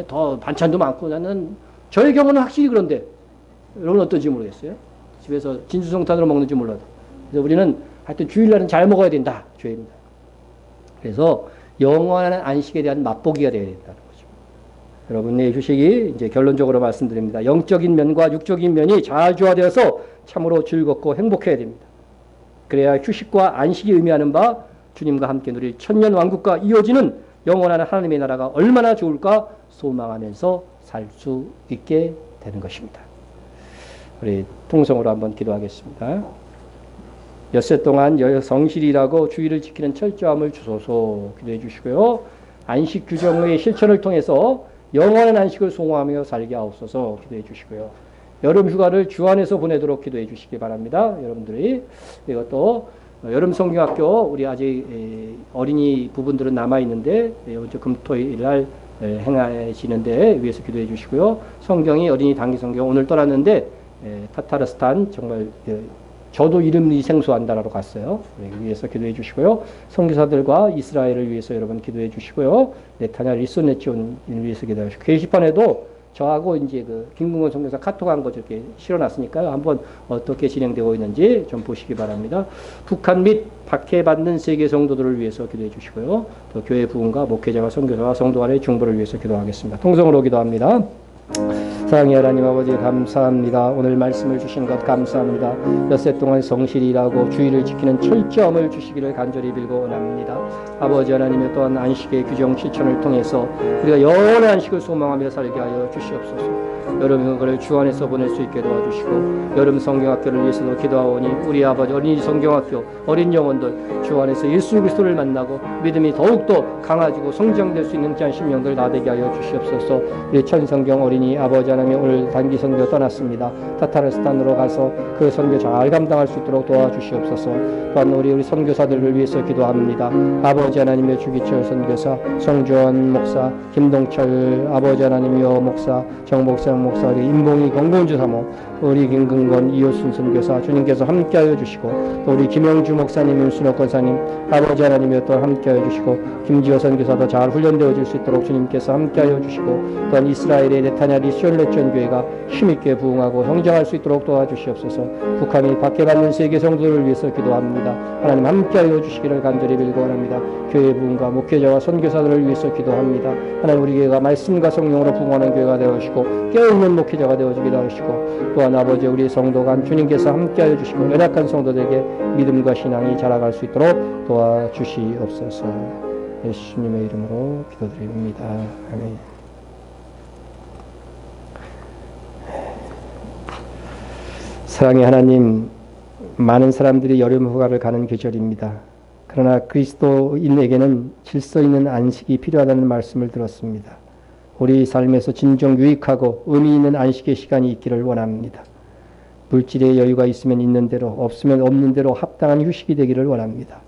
더 반찬도 많고. 나는 저의 경우는 확실히 그런데 여러분 어떤지 모르겠어요. 집에서 진수성탄으로 먹는지 몰라도. 그래서 우리는 하여튼 주일날은 잘 먹어야 된다. 죄입니다. 그래서 영원한 안식에 대한 맛보기가 되어야 된다는 거죠. 여러분의 휴식이 이제 결론적으로 말씀드립니다. 영적인 면과 육적인 면이 잘 조화되어서 참으로 즐겁고 행복해야 됩니다. 그래야 휴식과 안식이 의미하는 바 주님과 함께 누릴 천년 왕국과 이어지는 영원한 하나님의 나라가 얼마나 좋을까 소망하면서 살 수 있게 되는 것입니다. 우리 통성으로 한번 기도하겠습니다. 엿새 동안 성실이라고 주의를 지키는 철저함을 주소서 기도해 주시고요. 안식 규정의 실천을 통해서 영원한 안식을 소망하며 살게 하옵소서 기도해 주시고요. 여름 휴가를 주 안에서 보내도록 기도해 주시기 바랍니다. 여러분들이 이것도 여름 성경학교 우리 아직 어린이 부분들은 남아 있는데 금토일 날 행하시는데 위해서 기도해 주시고요. 성경이 어린이 단기 성경 오늘 떠났는데 타타르스탄 정말 저도 이름이 생소한다라고 갔어요. 위해서 기도해 주시고요. 선교사들과 이스라엘을 위해서 여러분 기도해 주시고요. 네타냐 리소네치온을 위해서 기도해 주시고 게시판에도 저하고 이제 그 김근건 선교사 카톡한 거 저렇게 실어놨으니까요. 한번 어떻게 진행되고 있는지 좀 보시기 바랍니다. 북한 및 박해받는 세계 성도들을 위해서 기도해 주시고요. 또 교회 부흥과 목회자와 선교사와 성도 간의 중보를 위해서 기도하겠습니다. 통성으로 기도합니다. 사랑의 하나님 아버지 감사합니다. 오늘 말씀을 주신 것 감사합니다. 엿새 동안 성실히 일하고 주의를 지키는 철저함을 주시기를 간절히 빌고 원합니다. 아버지 하나님의 또한 안식의 규정 실천을 통해서 우리가 영원한 안식을 소망하며 살게 하여 주시옵소서. 여름 휴가를 주 안에서 보낼 수 있게 도와주시고 여름 성경학교를 위해서도 기도하오니 우리 아버지 어린이 성경학교 어린 영혼들 주 안에서 예수 그리스도를 만나고 믿음이 더욱더 강화지고 성장될 수 있는 귀한 심령들 나되게 하여 주시옵소서. 우리 천성경 어린이 아버지 하나님 오늘 단기 선교 떠났습니다. 타타르스탄으로 가서 그 선교 잘 감당할 수 있도록 도와주시옵소서. 또한 우리 선교사들을 위해서 기도합니다. 아버지 하나님의 주기철 선교사 성주원 목사 김동철 아버지 하나님이여 목사 정복상 목사 우리 임봉희 건곤주 사모 우리 김근건 이효순 선교사 주님께서 함께하여 주시고 또 우리 김영주 목사님 윤순옥 권사님 아버지 하나님이여 또 함께하여 주시고 김지호 선교사도 잘 훈련되어질 수 있도록 주님께서 함께하여 주시고 또한 이스라엘의 네타냐 리시올레전 교회가 힘있게 부흥하고 성장할 수 있도록 도와주시옵소서. 북한이 박해받는 세계 성도들을 위해서 기도합니다. 하나님 함께하여 주시기를 간절히 빌고 원합니다. 교회 부흥과 목회자와 선교사들을 위해서 기도합니다. 하나님 우리 교회가 말씀과 성령으로 부흥하는 교회가 되어주시고 깨어있는 목회자가 되어주기도 하시고 또한 아버지 우리 성도간 주님께서 함께하여 주시고 연약한 성도들에게 믿음과 신앙이 자라갈 수 있도록 도와주시옵소서. 예수님의 이름으로 기도드립니다. 아멘. 사랑의 하나님, 많은 사람들이 여름 휴가를 가는 계절입니다. 그러나 그리스도인에게는 질서 있는 안식이 필요하다는 말씀을 들었습니다. 우리 삶에서 진정 유익하고 의미 있는 안식의 시간이 있기를 원합니다. 물질의 여유가 있으면 있는 대로, 없으면 없는 대로 합당한 휴식이 되기를 원합니다.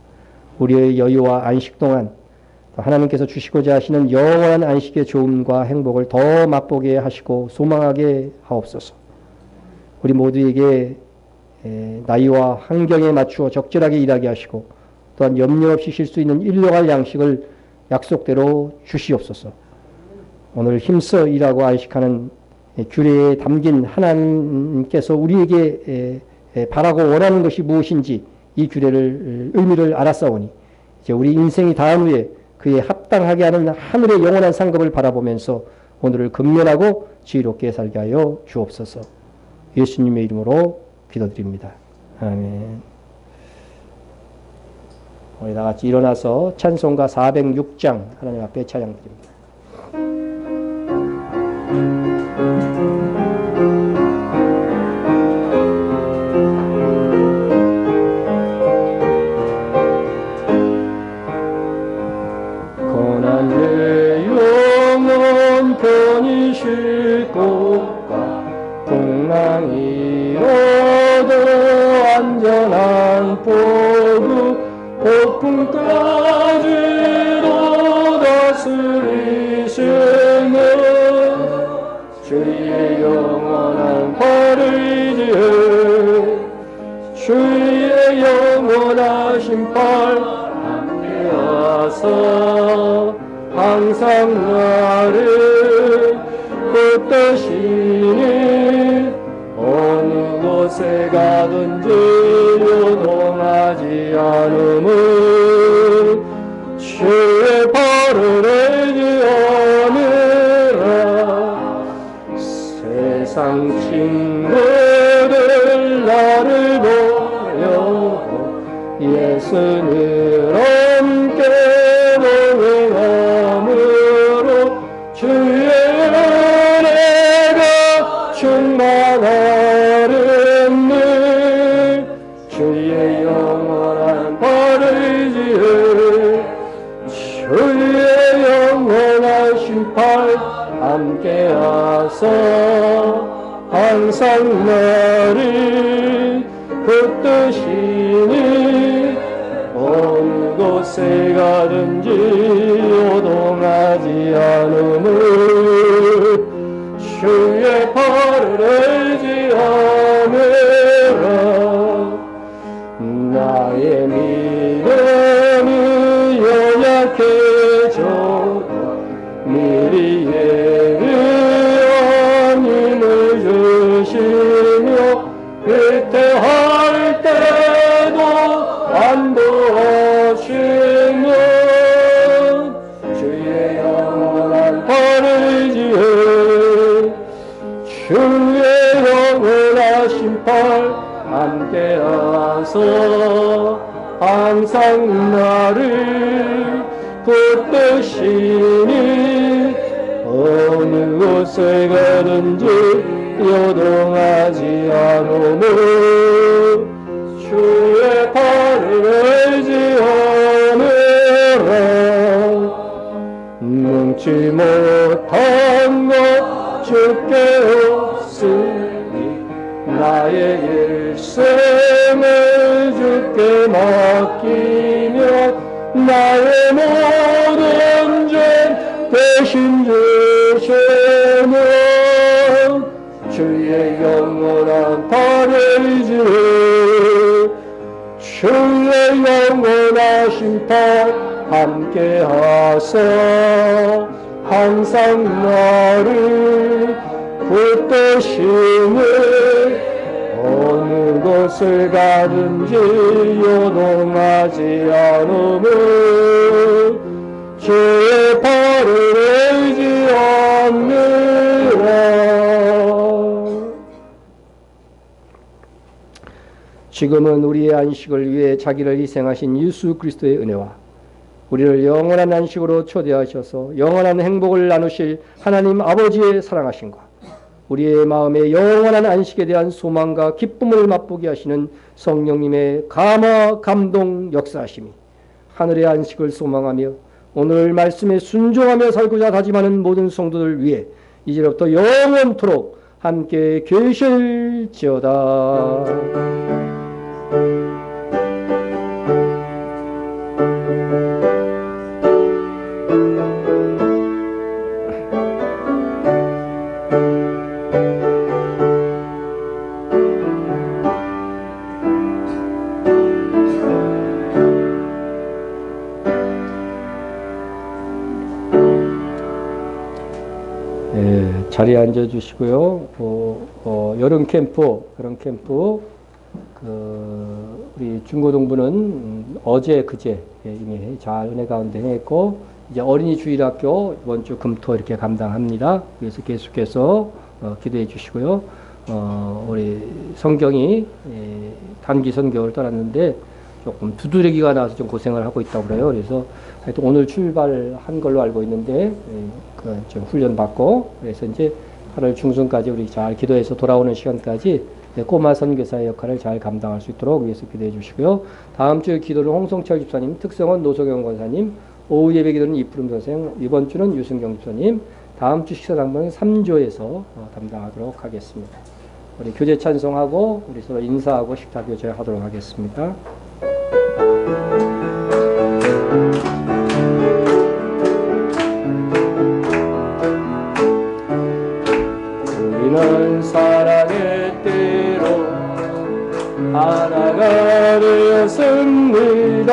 우리의 여유와 안식 동안 하나님께서 주시고자 하시는 영원한 안식의 좋음과 행복을 더 맛보게 하시고 소망하게 하옵소서. 우리 모두에게 나이와 환경에 맞추어 적절하게 일하게 하시고 또한 염려 없이 쉴 수 있는 일용할 양식을 약속대로 주시옵소서. 오늘 힘써 일하고 안식하는 규례에 담긴 하나님께서 우리에게 바라고 원하는 것이 무엇인지 이 규례를 의미를 알았사오니 이제 우리 인생이 다한 후에 그에 합당하게 하는 하늘의 영원한 상급을 바라보면서 오늘을 근면하고 지혜롭게 살게 하여 주옵소서. 예수님의 이름으로 기도드립니다. 아멘. 우리 다 같이 일어나서 찬송가 406장 하나님 앞에 찬양드립니다. 고난 내 영혼 편히 쉴 곳과 풍랑이로도 안전한 포구 폭풍까지도 다스리시며 주의 영원한 팔을 지어 주의 영원하신 팔 함께하사 항상 나를 붙드시니 어느 곳에 가든지 요동하지 않음을 주의 발을 의지하느라 세상 친구들 나를 보여 예수를 함께 동행함으로 주의 은혜가 충만하리니 주의 영원한 발을 지어 주의 영원하신 팔 함께하사 항상 나를 붙드시니 어느 곳에 가든지 요동하지 않음을 주의 팔을 의지하느라 나의 믿음이 연약해져도 미리 예비한 힘을 주시며 위태할 때도 안도하시며 주의 영원한 팔을 지어 주의 영원하신 팔 함께하사 항상 나를 붙드시니 어느 곳에 가든지 요동하지 않으며 주의 팔을 의지하느라 능치 못한 것 주께 없으니 나의 일생을 주께 맡기며 나의 모든 죄 대신 주시며 주의 영원한 팔을 지어 주의 영원하신 팔 함께하사 항상 나를 붙드시니 어느 곳을 가든지 요동하지 않으며 주의 팔을 의지하느라 지금은 우리의 안식을 위해 자기를 희생하신 예수 그리스도의 은혜와 우리를 영원한 안식으로 초대하셔서 영원한 행복을 나누실 하나님 아버지의 사랑하심과 우리의 마음의 영원한 안식에 대한 소망과 기쁨을 맛보게 하시는 성령님의 감화 감동 역사하심이 하늘의 안식을 소망하며 오늘 말씀에 순종하며 살고자 다짐하는 모든 성도들 위해 이제부터 영원토록 함께 계실지어다. 자리에 앉아 주시고요. 여름 캠프, 우리 중고등부는 어제, 그제 이미 잘 은혜 가운데 했고, 이제 어린이 주일학교 이번 주 금토 이렇게 감당합니다. 그래서 계속해서 기도해 주시고요. 우리 성경이 단기 선교를 떠났는데 조금 두드러기가 나와서 좀 고생을 하고 있다고 그래요. 그래서 하여튼 오늘 출발한 걸로 알고 있는데, 좀 훈련 받고, 그래서 이제 8월 중순까지 우리 잘 기도해서 돌아오는 시간까지 꼬마 선교사의 역할을 잘 감당할 수 있도록 위해서 기도해 주시고요. 다음 주 기도는 홍성철 집사님, 특성은 노석영 권사님, 오후 예배 기도는 이푸름 선생, 이번 주는 유승경 집사님, 다음 주 식사 당번은 3조에서 담당하도록 하겠습니다. 우리 교제 찬송하고 우리 서로 인사하고 식사 교제하도록 하겠습니다. 우리는 사랑의 때로 하나가 되었습니다.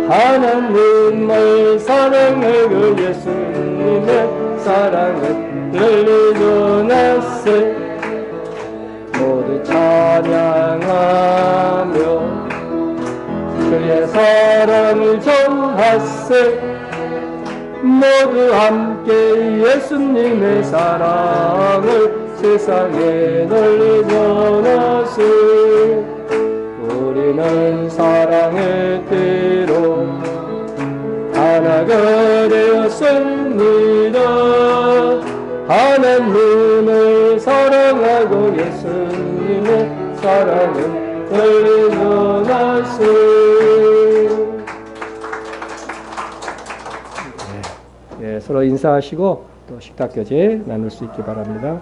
하나님의 사랑을 예수님의 사랑을 널리 전하세. 모두 찬양하며 그의 사랑을 전하세. 모두 함께 예수님의 사랑을 세상에 널리 전하세. 우리는 사랑의 때로 하나가 되었습니다. 하나님을 사랑하고 예수님의 사랑을 널리 전하세. 서로 인사하시고 또 식탁교제 나눌 수 있기 바랍니다.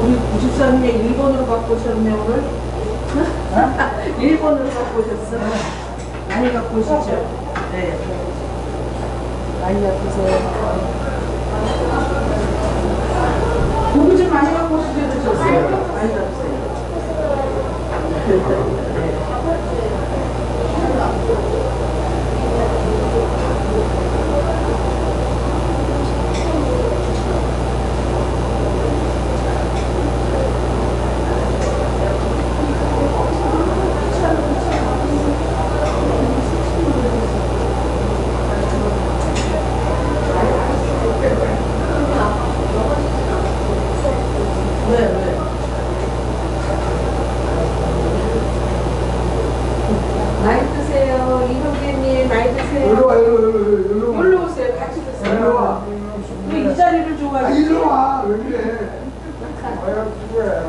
우리 94년에 일본으로 갖고 오셨네 오늘. 일본으로 갖고 오셨어. 많이 갖고 오시죠. 네. 많이 갖고 오세요. 고기 좀 많이 갖고 오시게 되셨어요. 많이 갖고 오세요. 많이 드세요. 이효기님 많이 드세요. 일로 와, 일로 와. 일로 오세요. 같이 드세요. 일로 와. 이 자리를 좋아하시죠? 일로 와. 왜 그래? 뭐야, 그래.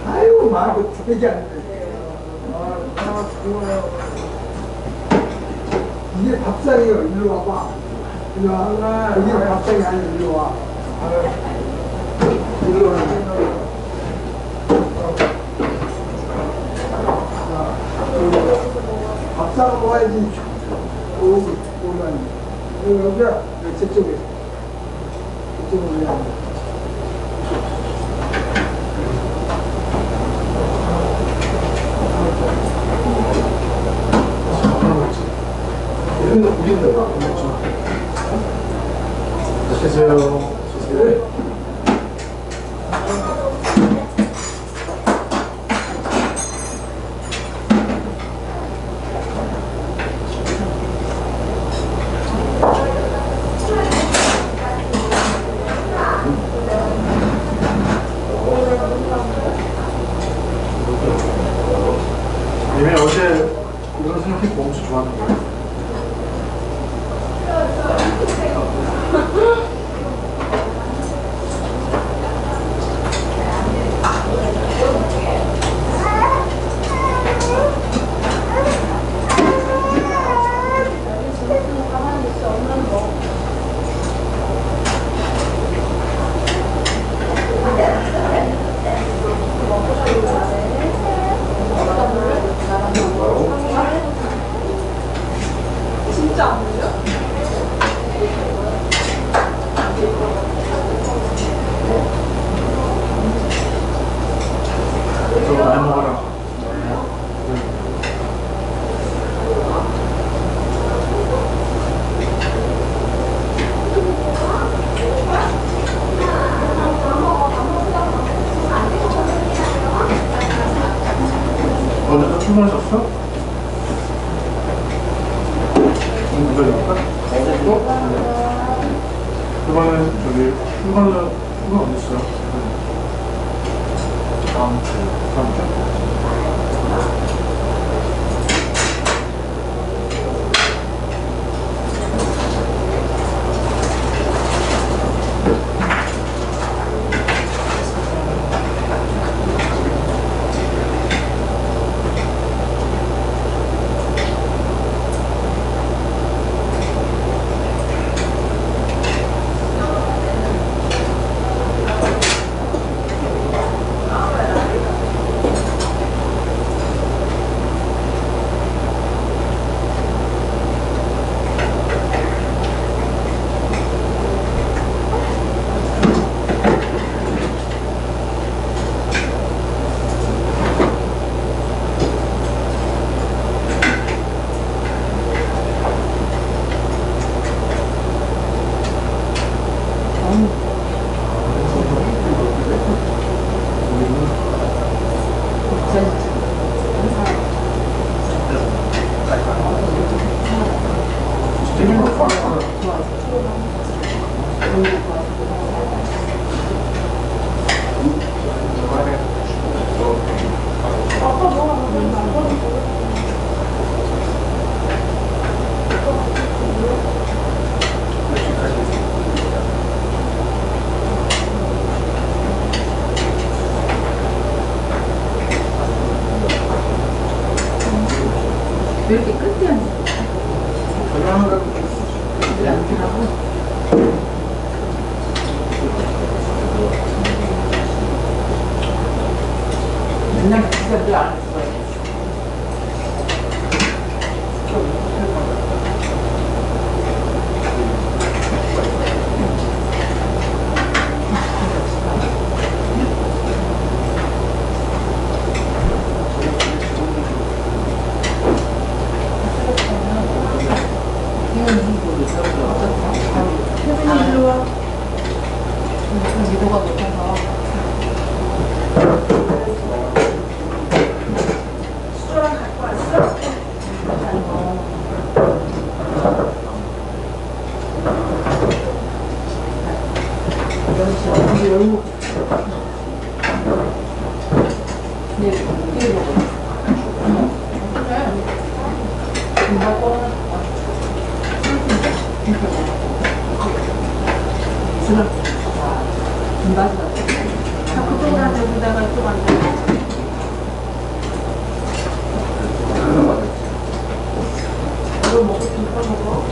아이고, 말고 되지 않는데. 이게 밥상이에요. 일로 와봐. 일로 와. 여기는 밥상이 아니야. 일로 와. 일로 와. 밥상 먹어야지. 오면 여기야. 저쪽에. 이쪽으로 해야 돼. 드세요. 얘네 어제 이런 생각해 엄청 좋아하는 거예요. 진짜 안 보여? 저거 많이 먹어라. 오늘 또 출근하셨어? 누가니까? 어제 또? 그거는 저기 휴가 어디 있어? 다음 주. 왜 이렇게 끝이 안 나? 이렇게 하고. 맨날 진짜 왜안 했어? 미도가 높아서 수저랑 갖고 왔어? 여기 열고 네, 이게 먹어. 그쪽으로 여기다가 또 만들어. 이거 먹고 싶어 먹어.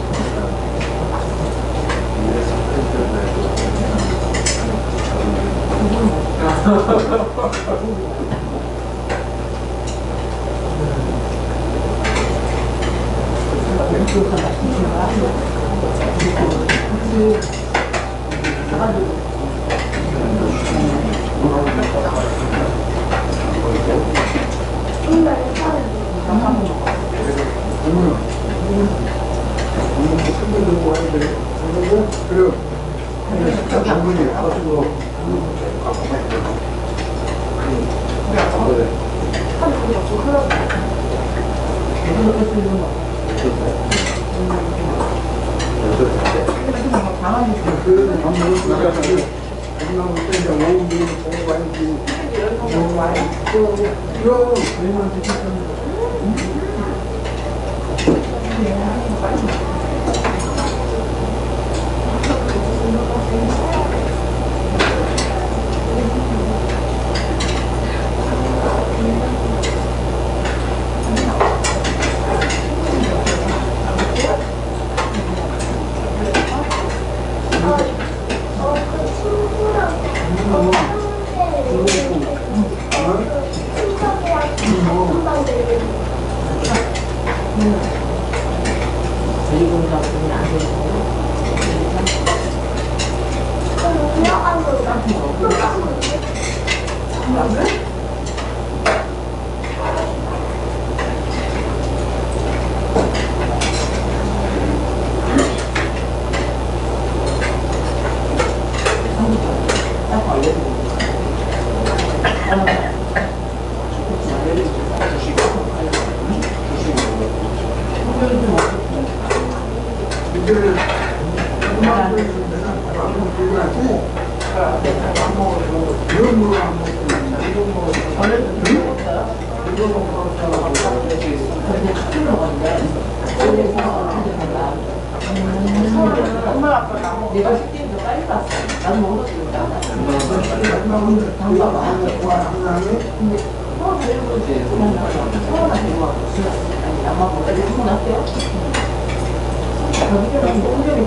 내가 식기도 빨리 갔어. 나도 먹었으니까.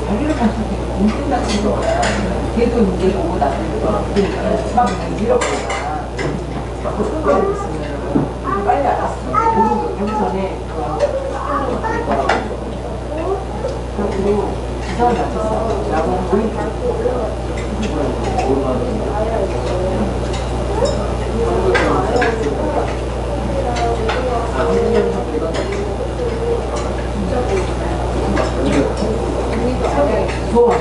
자기를 봤을 때 인생 같은 거야. 걔도 이제 오고 나서니까 막 밀어버리잖아. 그 거를 있으면 빨리 알았어. 오기 전에 그리고 기사를 맞췄어. 라고 좋아.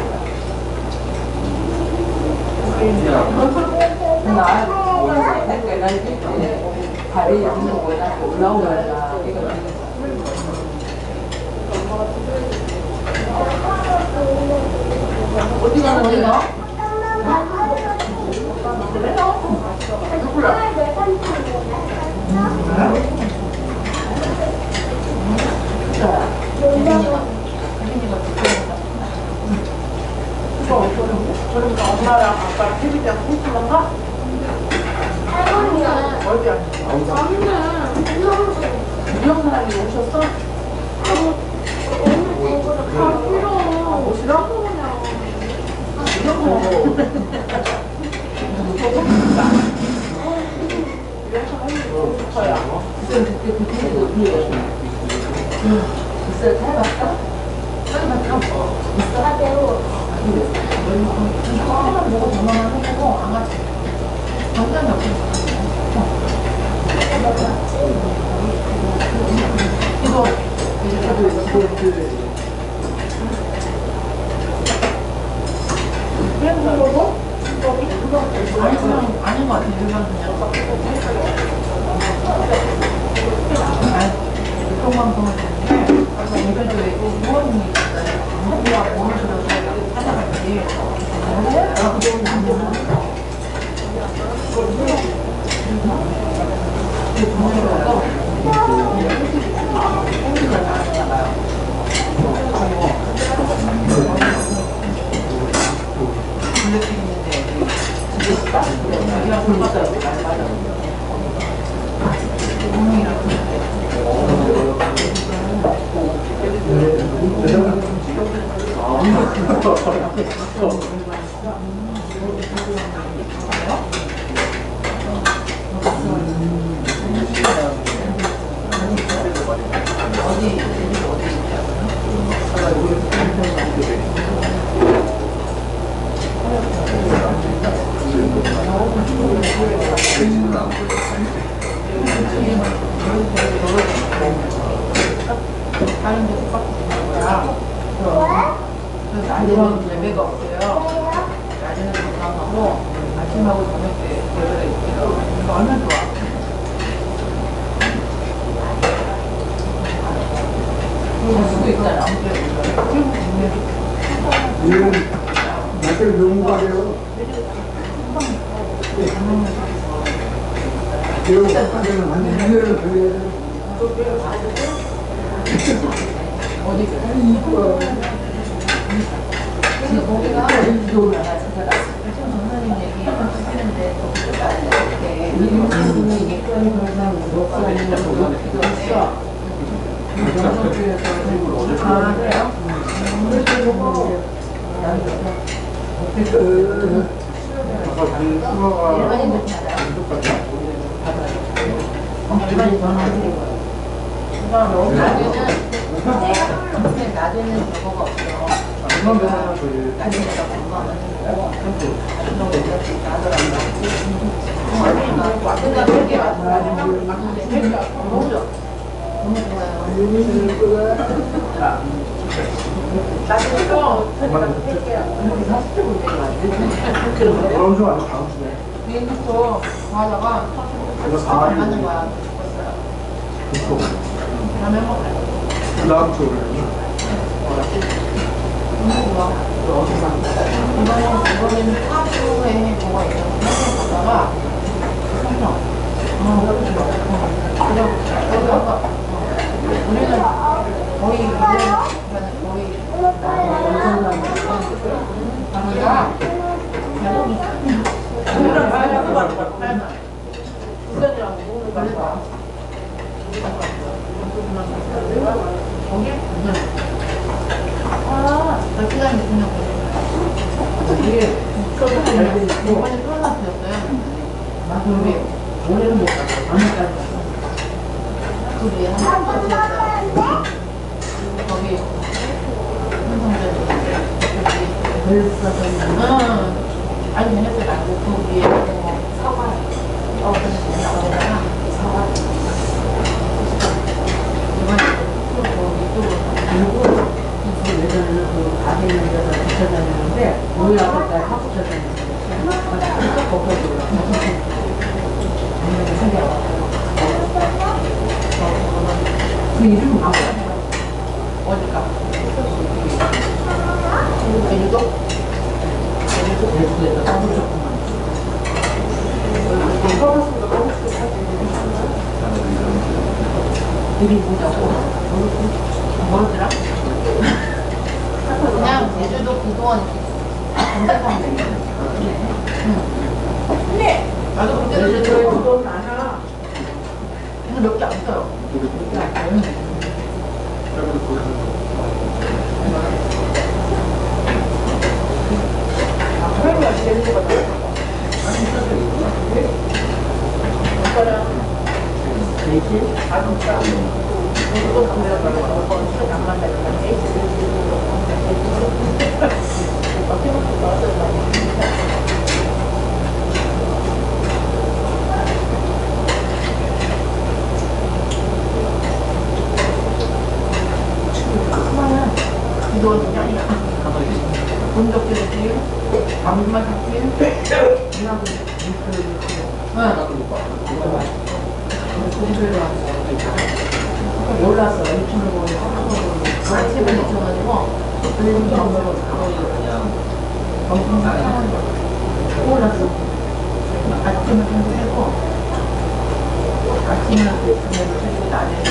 내가 이제 발이 있는 거보다 올라오잖아. 이거 어디 가는데요? 그러니까 엄마랑 아빠랑 태비장 호수인가? 어디야? 유령 사람이 오셨어? 오시러? 글쎄, 해봤어? 하나만 보고 전화만 해보고 안 가지. 완전히 없어. 아니, 그냥 아닌 것 같아. 일반 그냥. 교통방송을 듣는데, 예배도에 부모님이 있어요. 우리가 몸을 들어서 찾아갈지. 다른 데서 빡빡거야. 그래서 낮에는 예배가 없어요. 낮에는 건강하고 아침하고 저녁 때 예배가 있어요. 그러니까 얼마나 좋아. 볼 수도 있잖아. 얘는 나한테 너무 가려워. 배우 가려면 한 2년을 더 해야 돼. 어디 이거 근데 거기가 이쪽으로 하나 찾아라. 지금 전사님 얘기 하시는데 또 이렇게 이름이 예권이 그러면 목사님도 없어. 아 그래요? 그래서 요거 아까 그 수화가 일반인들 찾아요. 일반인 전화드린 거예요. 낮에는 낮에는 저거가 없어. 얼마 전에 저희 낮에는 내가 건강하면 되고 다른 거 이렇게 나더라고. 왔든가 그렇게 왔더라고. 너무 좋아. 너무 좋아요. 나중에 또 우리 40대 볼 때가 왔는데 다음 주 아니고 다음 주에 비행기표 가다가 이거 안 4만 맞는 거야. 죽었어요. 그쵸 그다음에 먹어요. 그 다음 주에 너무 좋아. 이번에는 하루에 뭐가 있어서 한번 가다가 삼성. 너무 좋아. 그래서 거기 가서 우리는 거의 1년 거의 자기가 우리랑 가야라고 하더라고. 부산이랑 먹는 거 아니야. 거기? 나 시간이 그냥 이게 이번에 코로나였어요. 우리 올해는 못 갔어. 밤에까지 갔어. 둘이 한 번이었어요. 거기 한성전 아니 걔네들 말고 그 위에 사과 그냥 나오다가 사과 이번에 예전에는 그 가게 있는 데서 붙여다녔는데 우리 아버지가 하고 붙여다녔는데 거기서 아니면 생겨와 그 이름은 뭐야? 어딜까? 제주도? 둘이 보자고. 뭐더라? 그냥 제주도 구도원 검색하면 돼. 근데 나도 그때도 제주도에 제주도 돈 많아. 근데 몇 개 안 써요. 그러면 제주도가 더 구도원 그냥 아니야. 본적들이 아무만 잡지. 몰랐어. 유튜브 보고 아침에 미쳐가지고 엄청 상한다. 몰랐어. 아침을 준비하고 아침에 준비를 해주고 나중에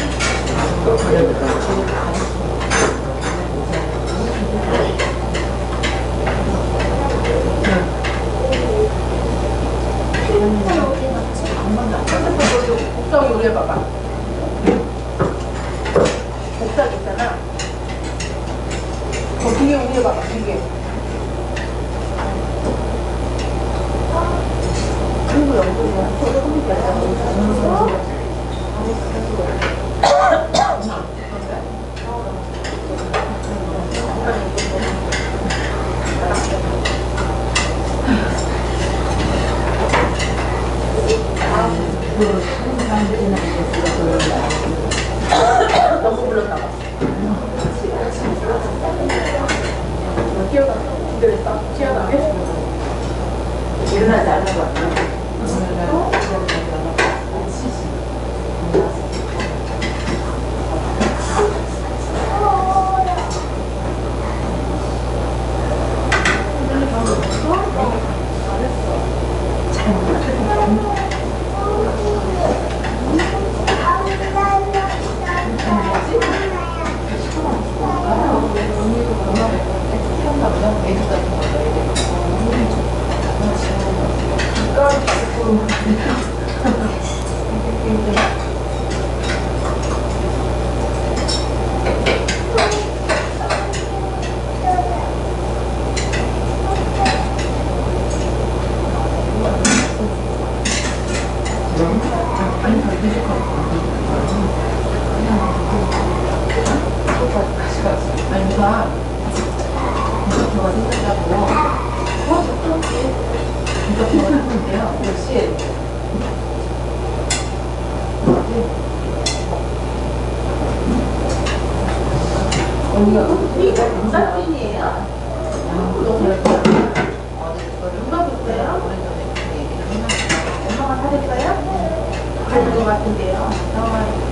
옥상 우리 해봐봐. 옥상 있잖아. 뒤에 우리 해봐봐. 뒤에. 그리고 연구야. 너무 불렀나 봐. 뛰어갔어. 기다렸다. 튀어나게. 일어나지 않는 것 같아. 아니, 누가 저가 생각하고 진짜 저가 생각인데요. 몇 시에? 언니가 이거 공사팀이에요. 누가 그때요? 오래전에 그 얘기를 해놨어요. 엄마가 사줬어요? 가진 것 같은데요.